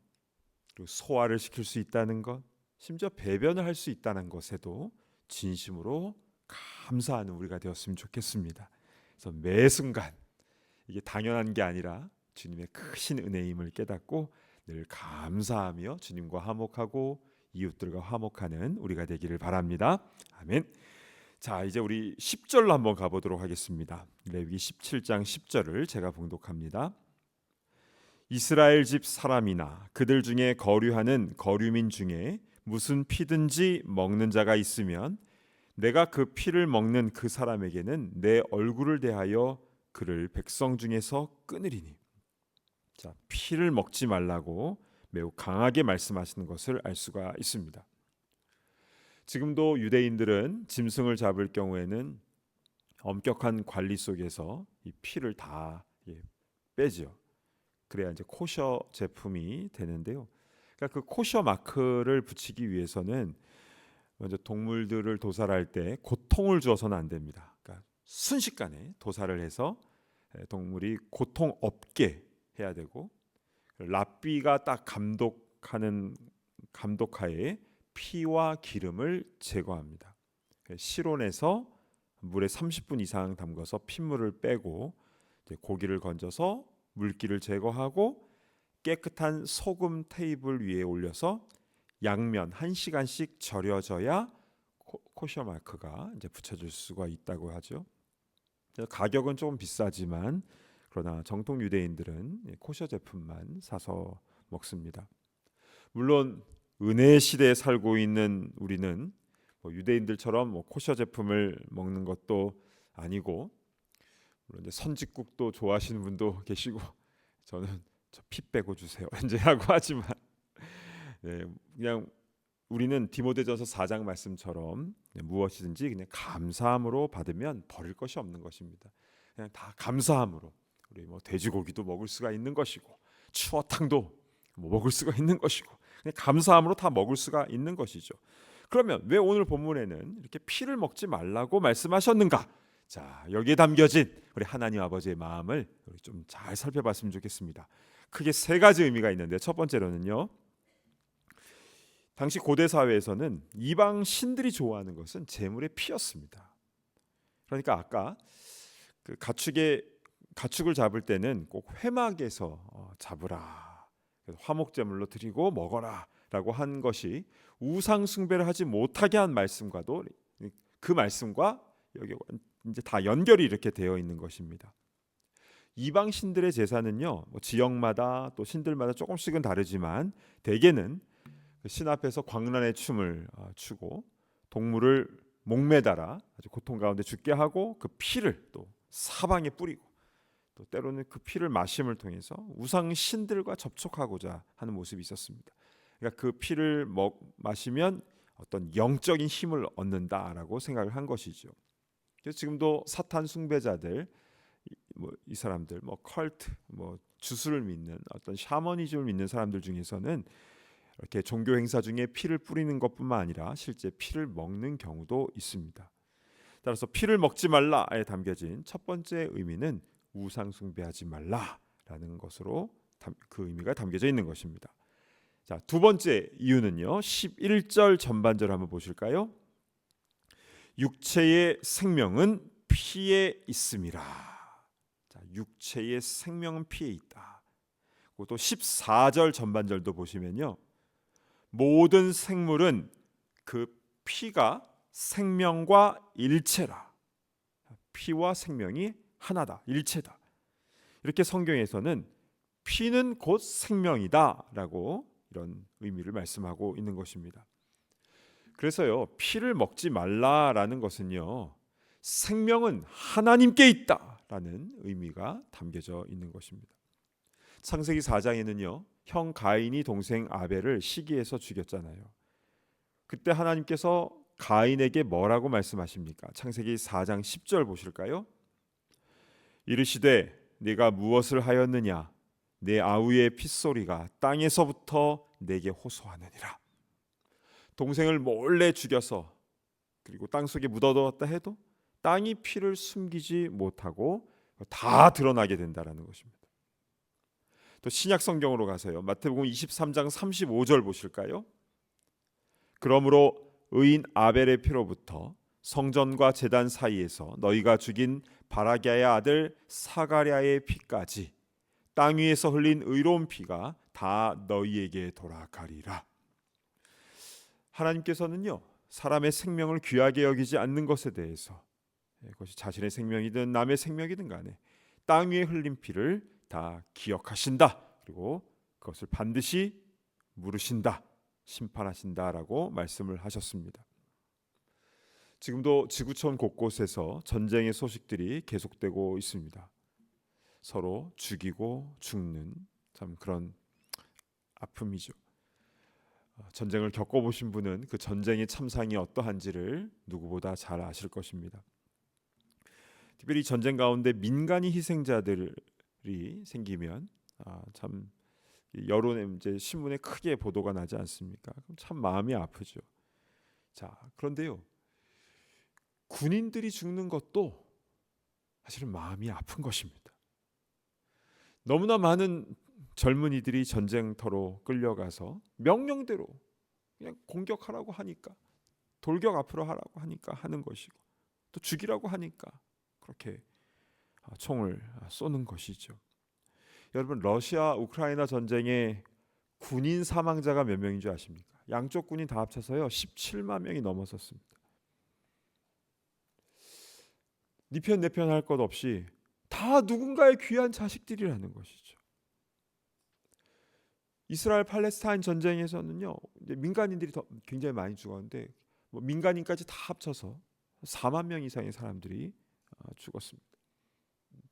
그리고 소화를 시킬 수 있다는 것, 심지어 배변을 할 수 있다는 것에도 진심으로 감사하는 우리가 되었으면 좋겠습니다. 그래서 매 순간 이게 당연한 게 아니라 주님의 크신 은혜임을 깨닫고 늘 감사하며 주님과 화목하고 이웃들과 화목하는 우리가 되기를 바랍니다. 아멘. 자, 이제 우리 10절로 한번 가보도록 하겠습니다. 레위기 17장 10절을 제가 봉독합니다. 이스라엘 집 사람이나 그들 중에 거류하는 거류민 중에 무슨 피든지 먹는 자가 있으면 내가 그 피를 먹는 그 사람에게는 내 얼굴을 대하여 그를 백성 중에서 끊으리니. 자, 피를 먹지 말라고 매우 강하게 말씀하시는 것을 알 수가 있습니다. 지금도 유대인들은 짐승을 잡을 경우에는 엄격한 관리 속에서 이 피를 다 빼죠. 그래야 이제 코셔 제품이 되는데요. 그러니까 그 코셔 마크를 붙이기 위해서는 먼저 동물들을 도살할 때 고통을 주어서는 안 됩니다. 그러니까 순식간에 도살을 해서 동물이 고통 없게 해야 되고, 랍비가 딱 감독하에 피와 기름을 제거합니다. 실온에서 물에 30분 이상 담가서 핏물을 빼고 고기를 건져서 물기를 제거하고 깨끗한 소금 테이블 위에 올려서 양면 1시간씩 절여져야 코셔 마크가 이제 붙여질 수가 있다고 하죠. 가격은 조금 비싸지만 그러나 정통 유대인들은 코셔 제품만 사서 먹습니다. 물론 은혜의 시대에 살고 있는 우리는 유대인들처럼 코셔 제품을 먹는 것도 아니고, 물론 이제 선짓국도 좋아하시는 분도 계시고, 저는 저 피 빼고 주세요 이제 하고 하지만, 그냥 우리는 디모데전서 4장 말씀처럼 무엇이든지 그냥 감사함으로 받으면 버릴 것이 없는 것입니다. 그냥 다 감사함으로, 우리 돼지고기도 먹을 수가 있는 것이고 추어탕도 먹을 수가 있는 것이고 그냥 감사함으로 다 먹을 수가 있는 것이죠. 그러면 왜 오늘 본문에는 이렇게 피를 먹지 말라고 말씀하셨는가? 자, 여기에 담겨진 우리 하나님 아버지의 마음을 좀 잘 살펴봤으면 좋겠습니다. 크게 세 가지 의미가 있는데, 첫 번째로는요, 당시 고대 사회에서는 이방 신들이 좋아하는 것은 제물의 피였습니다. 그러니까 아까 그 가축을 잡을 때는 꼭 회막에서 잡으라, 화목 제물로 드리고 먹어라라고 한 것이 우상 숭배를 하지 못하게 한 말씀과도 그 말씀과 여기 이제 다 연결이 이렇게 되어 있는 것입니다. 이방 신들의 제사는요, 뭐 지역마다 또 신들마다 조금씩은 다르지만 대개는 신 앞에서 광란의 춤을 추고 동물을 목매달아 아주 고통 가운데 죽게 하고 그 피를 또 사방에 뿌리고 또 때로는 그 피를 마심을 통해서 우상 신들과 접촉하고자 하는 모습이 있었습니다. 그러니까 그 피를 마시면 어떤 영적인 힘을 얻는다라고 생각을 한 것이죠. 그래서 지금도 사탄 숭배자들, 이 사람들, 컬트, 주술을 믿는 어떤 샤머니즘을 믿는 사람들 중에서는 이렇게 종교 행사 중에 피를 뿌리는 것뿐만 아니라 실제 피를 먹는 경우도 있습니다. 따라서 피를 먹지 말라에 담겨진 첫 번째 의미는 우상 숭배하지 말라라는 것으로 그 의미가 담겨져 있는 것입니다. 자, 두 번째 이유는요. 11절 전반절 한번 보실까요? 육체의 생명은 피에 있음이라. 자, 육체의 생명은 피에 있다. 또 14절 전반절도 보시면요. 모든 생물은 그 피가 생명과 일체라. 피와 생명이 하나다, 일체다. 이렇게 성경에서는 피는 곧 생명이다라고 이런 의미를 말씀하고 있는 것입니다. 그래서요, 피를 먹지 말라라는 것은요, 생명은 하나님께 있다라는 의미가 담겨져 있는 것입니다. 창세기 4장에는요, 형 가인이 동생 아벨을 시기해서 죽였잖아요. 그때 하나님께서 가인에게 뭐라고 말씀하십니까? 창세기 4장 10절 보실까요? 이르시되 네가 무엇을 하였느냐? 내 아우의 핏소리가 땅에서부터 내게 호소하느니라. 동생을 몰래 죽여서 그리고 땅속에 묻어뒀다 해도 땅이 피를 숨기지 못하고 다 드러나게 된다라는 것입니다. 또 신약 성경으로 가서요. 마태복음 23장 35절 보실까요? 그러므로 의인 아벨의 피로부터 성전과 제단 사이에서 너희가 죽인 바라기아의 아들 사가랴의 피까지 땅 위에서 흘린 의로운 피가 다 너희에게 돌아가리라. 하나님께서는요, 사람의 생명을 귀하게 여기지 않는 것에 대해서, 그것이 자신의 생명이든 남의 생명이든 간에 땅 위에 흘린 피를 다 기억하신다. 그리고 그것을 반드시 물으신다, 심판하신다라고 말씀을 하셨습니다. 지금도 지구촌 곳곳에서 전쟁의 소식들이 계속되고 있습니다. 서로 죽이고 죽는 참 그런 아픔이죠. 전쟁을 겪어보신 분은 그 전쟁의 참상이 어떠한지를 누구보다 잘 아실 것입니다. 특별히 전쟁 가운데 민간인 희생자들이 생기면 참 여론에 이제 신문에 크게 보도가 나지 않습니까? 그럼 참 마음이 아프죠. 자, 그런데요, 군인들이 죽는 것도 사실은 마음이 아픈 것입니다. 너무나 많은 젊은이들이 전쟁터로 끌려가서 명령대로 그냥 공격하라고 하니까, 돌격 앞으로 하라고 하니까 하는 것이고, 또 죽이라고 하니까 그렇게 총을 쏘는 것이죠. 여러분, 러시아 우크라이나 전쟁에 군인 사망자가 몇 명인 줄 아십니까? 양쪽 군인 다 합쳐서요 17만 명이 넘어섰습니다. 네 편 내 편 할 것 없이 다 누군가의 귀한 자식들이라는 것이죠. 이스라엘 팔레스타인 전쟁에서는요, 이제 민간인들이 굉장히 많이 죽었는데 민간인까지 다 합쳐서 4만 명 이상의 사람들이 죽었습니다.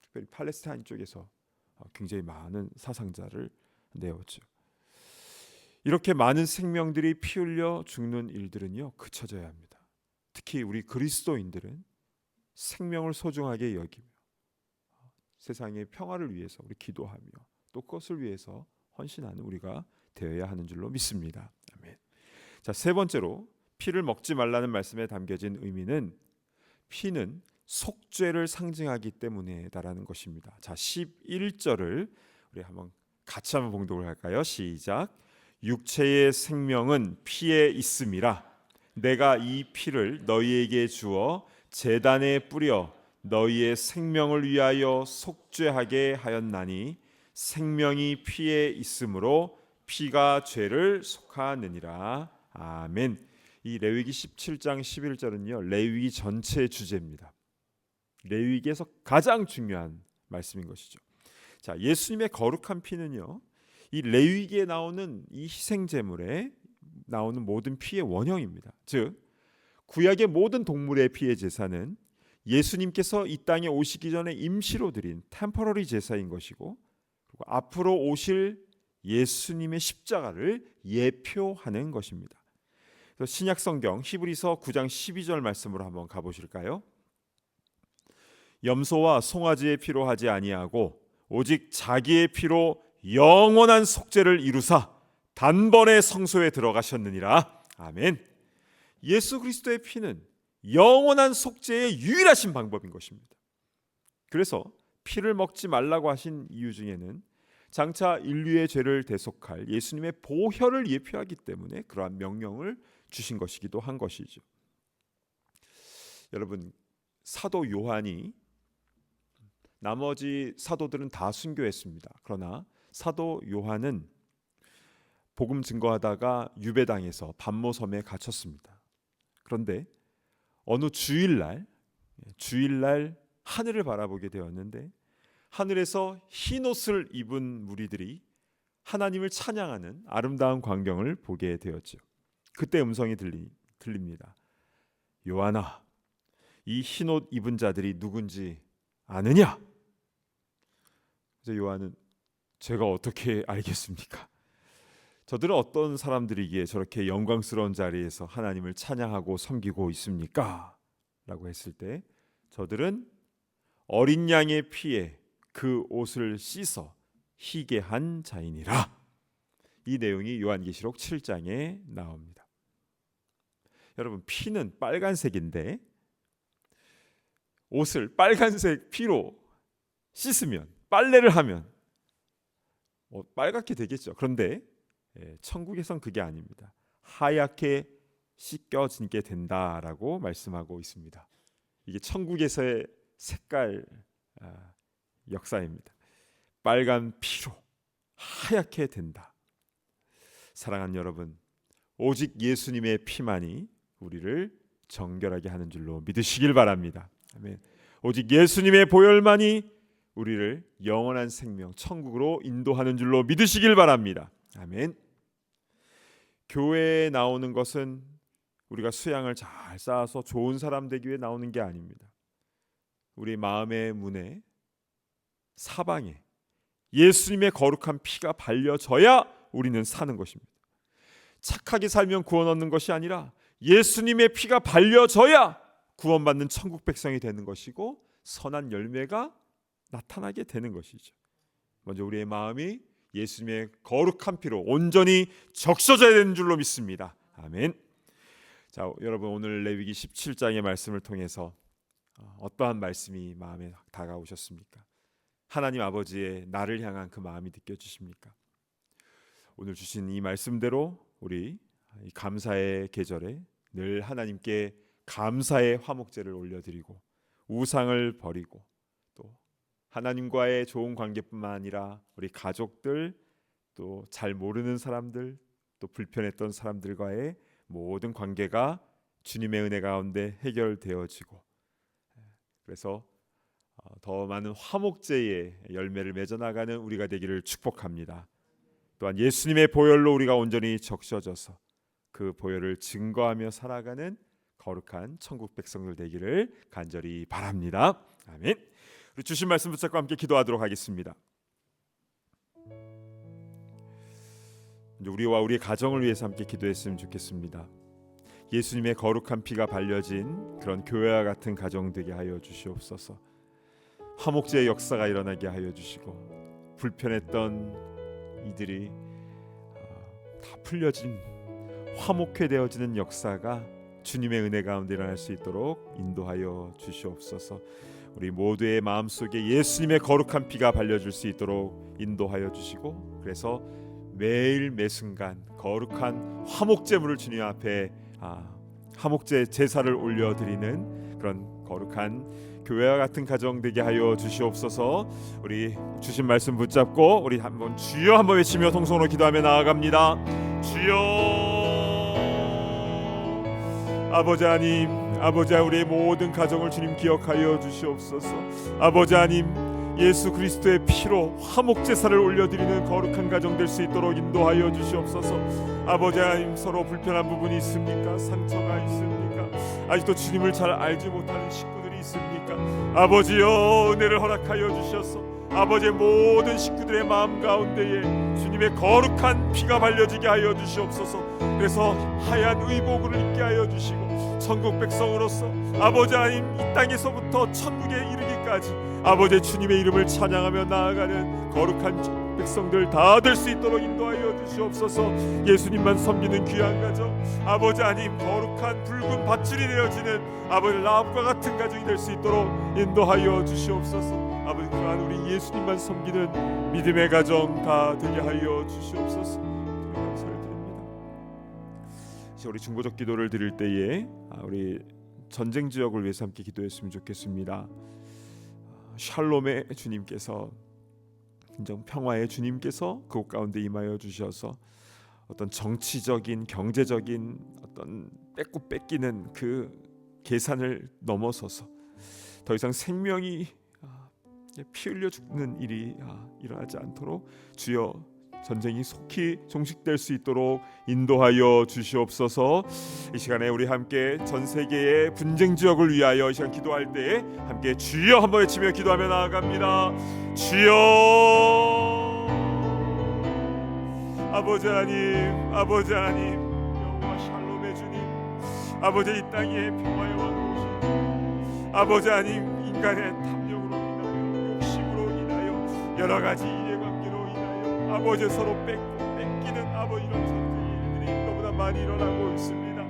특별히 팔레스타인 쪽에서 굉장히 많은 사상자를 내었죠. 이렇게 많은 생명들이 피 흘려 죽는 일들은요, 그쳐져야 합니다. 특히 우리 그리스도인들은 생명을 소중하게 여기며 세상의 평화를 위해서 우리 기도하며 또 그것을 위해서 헌신하는 우리가 되어야 하는 줄로 믿습니다. 아멘. 자, 세 번째로 피를 먹지 말라는 말씀에 담겨진 의미는 피는 속죄를 상징하기 때문에다라는 것입니다. 자, 11절을 우리 같이 한번 봉독을 할까요? 시작. 육체의 생명은 피에 있음이라. 내가 이 피를 너희에게 주어 제단에 뿌려 너희의 생명을 위하여 속죄하게 하였나니 생명이 피에 있으므로 피가 죄를 속하느니라. 아멘. 이 레위기 17장 11절은요 레위기 전체의 주제입니다. 레위기에서 가장 중요한 말씀인 것이죠. 자, 예수님의 거룩한 피는요 이 레위기에 나오는 이 희생 제물에 나오는 모든 피의 원형입니다. 즉 구약의 모든 동물의 피의 제사는 예수님께서 이 땅에 오시기 전에 임시로 드린 템퍼러리 제사인 것이고, 그리고 앞으로 오실 예수님의 십자가를 예표하는 것입니다. 그래서 신약 성경 히브리서 9장 12절 말씀으로 한번 가보실까요? 염소와 송아지의 피로 하지 아니하고 오직 자기의 피로 영원한 속죄를 이루사 단번에 성소에 들어가셨느니라. 아멘. 예수 그리스도의 피는 영원한 속죄의 유일하신 방법인 것입니다. 그래서 피를 먹지 말라고 하신 이유 중에는 장차 인류의 죄를 대속할 예수님의 보혈을 예표하기 때문에 그러한 명령을 주신 것이기도 한 것이죠. 여러분, 사도 요한이 나머지 사도들은 다 순교했습니다. 그러나 사도 요한은 복음 증거하다가 유배당해서 반모섬에 갇혔습니다. 그런데 어느 주일날 하늘을 바라보게 되었는데 하늘에서 흰옷을 입은 무리들이 하나님을 찬양하는 아름다운 광경을 보게 되었죠. 그때 음성이 들립니다. 요한아, 이 흰옷 입은 자들이 누군지 아느냐? 그래서 요한은 제가 어떻게 알겠습니까? 저들은 어떤 사람들이기에 저렇게 영광스러운 자리에서 하나님을 찬양하고 섬기고 있습니까? 라고 했을 때 저들은 어린 양의 피에 그 옷을 씻어 희게 한 자이니라. 이 내용이 요한계시록 7장에 나옵니다. 여러분, 피는 빨간색인데 옷을 빨간색 피로 씻으면, 빨래를 하면 빨갛게 되겠죠. 그런데 천국에선 그게 아닙니다. 하얗게 씻겨지게 된다라고 말씀하고 있습니다. 이게 천국에서의 색깔 역사입니다. 빨간 피로 하얗게 된다. 사랑하는 여러분, 오직 예수님의 피만이 우리를 정결하게 하는 줄로 믿으시길 바랍니다. 아멘. 오직 예수님의 보혈만이 우리를 영원한 생명, 천국으로 인도하는 줄로 믿으시길 바랍니다. 아멘. 교회에 나오는 것은 우리가 수양을 잘 쌓아서 좋은 사람 되기 위해 나오는 게 아닙니다. 우리 마음의 문에, 사방에 예수님의 거룩한 피가 발려져야 우리는 사는 것입니다. 착하게 살면 구원 얻는 것이 아니라 예수님의 피가 발려져야 구원받는 천국 백성이 되는 것이고 선한 열매가 나타나게 되는 것이죠. 먼저 우리의 마음이 예수님의 거룩한 피로 온전히 적셔져야 되는 줄로 믿습니다. 아멘. 자, 여러분, 오늘 레위기 17장의 말씀을 통해서 어떠한 말씀이 마음에 다가오셨습니까? 하나님 아버지의 나를 향한 그 마음이 느껴지십니까? 오늘 주신 이 말씀대로 우리 이 감사의 계절에 늘 하나님께 감사의 화목제를 올려드리고 우상을 버리고 또 하나님과의 좋은 관계뿐만 아니라 우리 가족들, 또 잘 모르는 사람들, 또 불편했던 사람들과의 모든 관계가 주님의 은혜 가운데 해결되어지고, 그래서 더 많은 화목제의 열매를 맺어나가는 우리가 되기를 축복합니다. 또한 예수님의 보혈로 우리가 온전히 적셔져서 그 보혈을 증거하며 살아가는 거룩한 천국 백성들 되기를 간절히 바랍니다. 아멘. 우리 주신 말씀 붙잡고 함께 기도하도록 하겠습니다. 우리와 우리의 가정을 위해서 함께 기도했으면 좋겠습니다. 예수님의 거룩한 피가 발려진 그런 교회와 같은 가정 되게 하여 주시옵소서. 화목제의 역사가 일어나게 하여 주시고 불편했던 이들이 다 풀려진 화목회 되어지는 역사가 주님의 은혜 가운데 일어날 수 있도록 인도하여 주시옵소서. 우리 모두의 마음속에 예수님의 거룩한 피가 발려줄 수 있도록 인도하여 주시고, 그래서 매일 매순간 거룩한 화목제물을 주님 앞에 화목제 제사를 올려드리는 그런 거룩한 교회와 같은 가정 되게 하여 주시옵소서. 우리 주신 말씀 붙잡고 우리 한번 주여 한번 외치며 통성으로 기도하며 나아갑니다. 주여. 아버지 하나님, 아버지 우리의 모든 가정을 주님 기억하여 주시옵소서. 아버지 하나님, 예수 그리스도의 피로 화목 제사를 올려드리는 거룩한 가정 될 수 있도록 인도하여 주시옵소서. 아버지 하나님, 서로 불편한 부분이 있습니까? 상처가 있습니까? 아직도 주님을 잘 알지 못하는 식구들이 있습니까? 아버지여, 은혜를 허락하여 주셔서 아버지의 모든 식구들의 마음 가운데에 주님의 거룩한 피가 발려지게 하여 주시옵소서. 그래서 하얀 의복을 입게 하여 주시고 천국 백성으로서 아버지 하나님, 이 땅에서부터 천국에 이르기까지 아버지 주님의 이름을 찬양하며 나아가는 거룩한 천국 백성들 다 될 수 있도록 인도하여 주시옵소서. 예수님만 섬기는 귀한 가정, 아버지 하나님, 거룩한 붉은 밧줄이 되어지는 아버지 라합과 같은 가정이 될 수 있도록 인도하여 주시옵소서. 아버지, 그러한 우리 예수님만 섬기는 믿음의 가정 다 되게 하여 주시옵소서. 감사를 드립니다. 이제 우리 중보적 기도를 드릴 때에 우리 전쟁 지역을 위해서 함께 기도했으면 좋겠습니다. 샬롬의 주님께서, 진정 평화의 주님께서 그곳 가운데 임하여 주셔서 어떤 정치적인 경제적인 어떤 뺏고 뺏기는 그 계산을 넘어서서 더 이상 생명이 피 흘려 죽는 일이 일어나지 않도록 주여 전쟁이 속히 종식될 수 있도록 인도하여 주시옵소서. 이 시간에 우리 함께 전 세계의 분쟁 지역을 위하여 이 시간 기도할 때에 함께 주여 한번 외치며 기도하며 나아갑니다. 주여. 아버지 하나님, 아버지 하나님, 영원한 샬롬의 주님, 아버지 이 땅에 평화의 왕 오신 아버지 하나님, 인간의 탐욕으로 인하여 욕심으로 인하여 여러 가지 이해관계로 인하여 아버지 서로 뺏기는 아버지 이런 전쟁의 일들이 너무나 많이 일어나고 있습니다.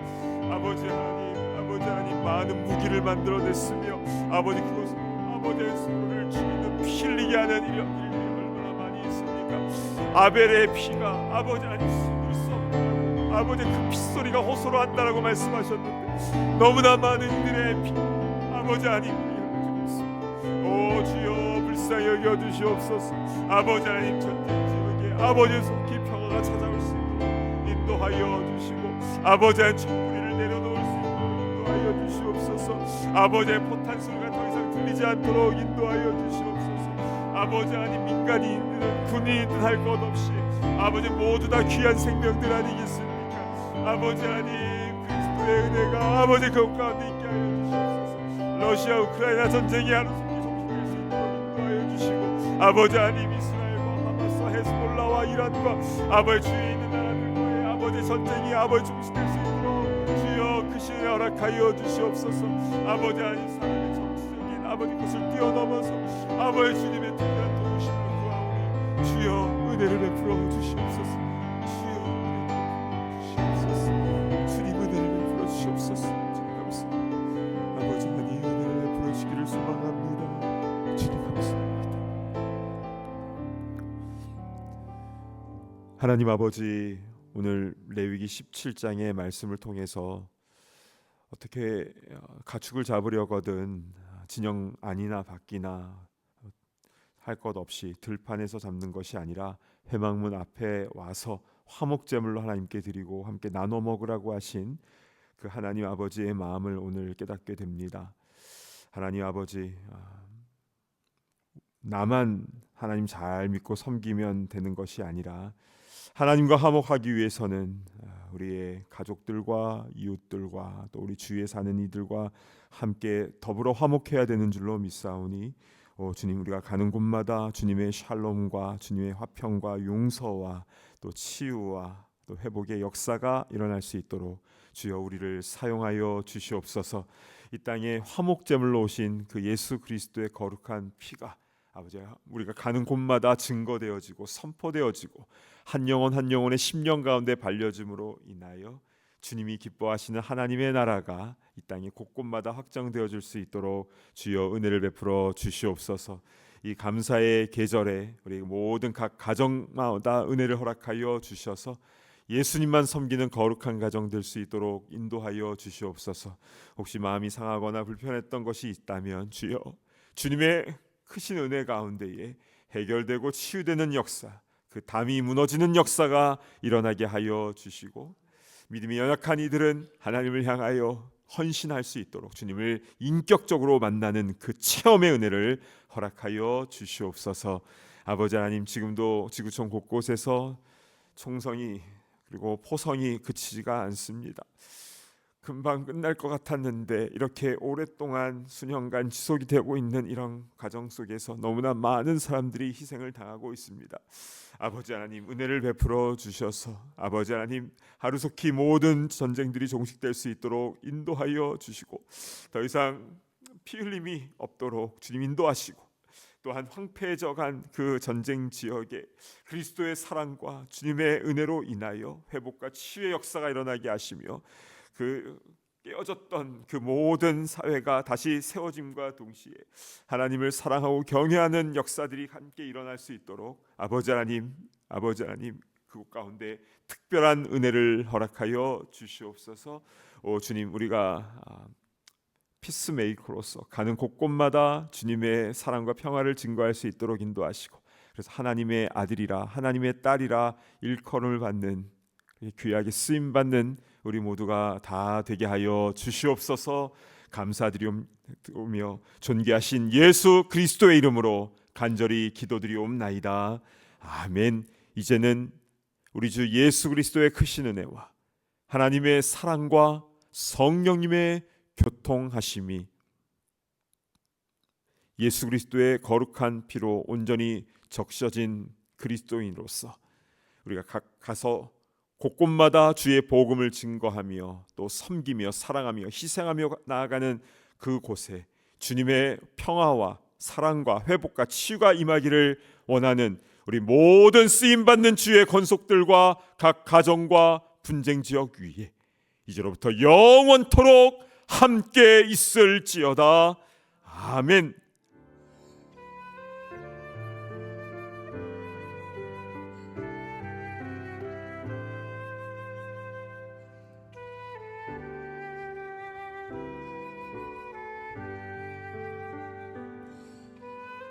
아버지 하나님, 많은 무기를 만들어냈으며 아버지 그것을 아버지의 서로를 죽이는 피 흘리게 하는 이런 일들이 얼마나 많이 있습니까? 아벨의 피가 아버지 하나님 숨을 수 없다고, 아버지 그 핏소리가 호소로 한다라고 말씀하셨는데 너무나 많은 이들의 피 아버지 하나님 흘려지고 있습니다. 오 주여 불쌍히 여겨주시옵소서. 아버지 하나님, 전쟁 지역에 아버지 속히 평화가 찾아올 수 있도록 인도하여 주시고 아버지 하나님, 촛불을 내려놓을 수 있도록 인도하여 주시옵소서. 아버지의 포탄 소리가 더 이상 들리지 않도록 인도하여 주시옵소서. 아버지 하나님, 민간인들은 군인이든 할 것 없이 아버지 모두 다 귀한 생명들 아니겠습니까? 아버지 하나님, 그리스도의 은혜가 아버지 그것 가운데 있게 하여 주시옵소서. 러시아 우크라이나 전쟁이 하루속히 종식될 수 있도록 인도하여 주시고 아버지 하나님, 이스라엘과 하마스와 헤스볼라와 이란과 아버지 주위에 있는 나라들과의 아버지 전쟁이 아버지 종식될 수 있도록 주여 그 시에 허락하여 주시옵소서. 아버지 하나님, 사람의 정치적인 아버지 것을 뛰어넘어서 아버지 주님의 특별한 도우심을 구하오니 주여 은혜를 베풀어 주시옵소서. 주여 은혜를 베풀어 주시옵소서. 주님 은혜를 베풀어 주시옵소서. 주님 감사합니다. 아버지 하나님, 은혜를 베풀어 주기를 소망합니다. 주님 감사합니다. 하나님 아버지, 오늘 레위기 17장의 말씀을 통해서 어떻게 가축을 잡으려거든 진영 안이나 밖이나 할 것 없이 들판에서 잡는 것이 아니라 회막문 앞에 와서 화목제물로 하나님께 드리고 함께 나눠 먹으라고 하신 그 하나님 아버지의 마음을 오늘 깨닫게 됩니다. 하나님 아버지, 나만 하나님 잘 믿고 섬기면 되는 것이 아니라 하나님과 화목하기 위해서는 우리의 가족들과 이웃들과 또 우리 주위에 사는 이들과 함께 더불어 화목해야 되는 줄로 믿사오니 주님, 우리가 가는 곳마다 주님의 샬롬과 주님의 화평과 용서와 또 치유와 또 회복의 역사가 일어날 수 있도록 주여 우리를 사용하여 주시옵소서. 이 땅에 화목제물로 오신 그 예수 그리스도의 거룩한 피가 아버지, 우리가 가는 곳마다 증거되어지고 선포되어지고 한 영혼 한 영혼의 심령 가운데 발려짐으로 인하여 주님이 기뻐하시는 하나님의 나라가 이 땅의 곳곳마다 확장되어질 수 있도록 주여 은혜를 베풀어 주시옵소서. 이 감사의 계절에 우리 모든 각 가정마다 은혜를 허락하여 주셔서 예수님만 섬기는 거룩한 가정 될 수 있도록 인도하여 주시옵소서. 혹시 마음이 상하거나 불편했던 것이 있다면 주여, 주님의 크신 은혜 가운데에 해결되고 치유되는 역사, 그 담이 무너지는 역사가 일어나게 하여 주시고, 믿음이 연약한 이들은 하나님을 향하여 헌신할 수 있도록 주님을 인격적으로 만나는 그 체험의 은혜를 허락하여 주시옵소서. 아버지 하나님, 지금도 지구촌 곳곳에서 총성이 그리고 포성이 그치지가 않습니다. 금방 끝날 것 같았는데 이렇게 오랫동안 수년간 지속이 되고 있는 이런 과정 속에서 너무나 많은 사람들이 희생을 당하고 있습니다. 아버지 하나님, 은혜를 베풀어 주셔서 아버지 하나님, 하루속히 모든 전쟁들이 종식될 수 있도록 인도하여 주시고, 더 이상 피 흘림이 없도록 주님 인도하시고, 또한 황폐해져간 그 전쟁 지역에 그리스도의 사랑과 주님의 은혜로 인하여 회복과 치유의 역사가 일어나게 하시며, 그 깨어졌던 그 모든 사회가 다시 세워짐과 동시에 하나님을 사랑하고 경외하는 역사들이 함께 일어날 수 있도록 아버지 하나님 그곳 가운데 특별한 은혜를 허락하여 주시옵소서. 오 주님, 우리가 피스메이커로서 가는 곳곳마다 주님의 사랑과 평화를 증거할 수 있도록 인도하시고, 그래서 하나님의 아들이라 하나님의 딸이라 일컬음을 받는, 귀하게 쓰임 받는 우리 모두가 다 되게 하여 주시옵소서. 감사드리오며 존귀하신 예수 그리스도의 이름으로 간절히 기도드리옵나이다. 아멘. 이제는 우리 주 예수 그리스도의 크신 은혜와 하나님의 사랑과 성령님의 교통하심이 예수 그리스도의 거룩한 피로 온전히 적셔진 그리스도인으로서 우리가 가서 곳곳마다 주의 복음을 증거하며 또 섬기며 사랑하며 희생하며 나아가는 그곳에 주님의 평화와 사랑과 회복과 치유가 임하기를 원하는 우리 모든 쓰임받는 주의 권속들과 각 가정과 분쟁 지역 위에 이제로부터 영원토록 함께 있을지어다. 아멘.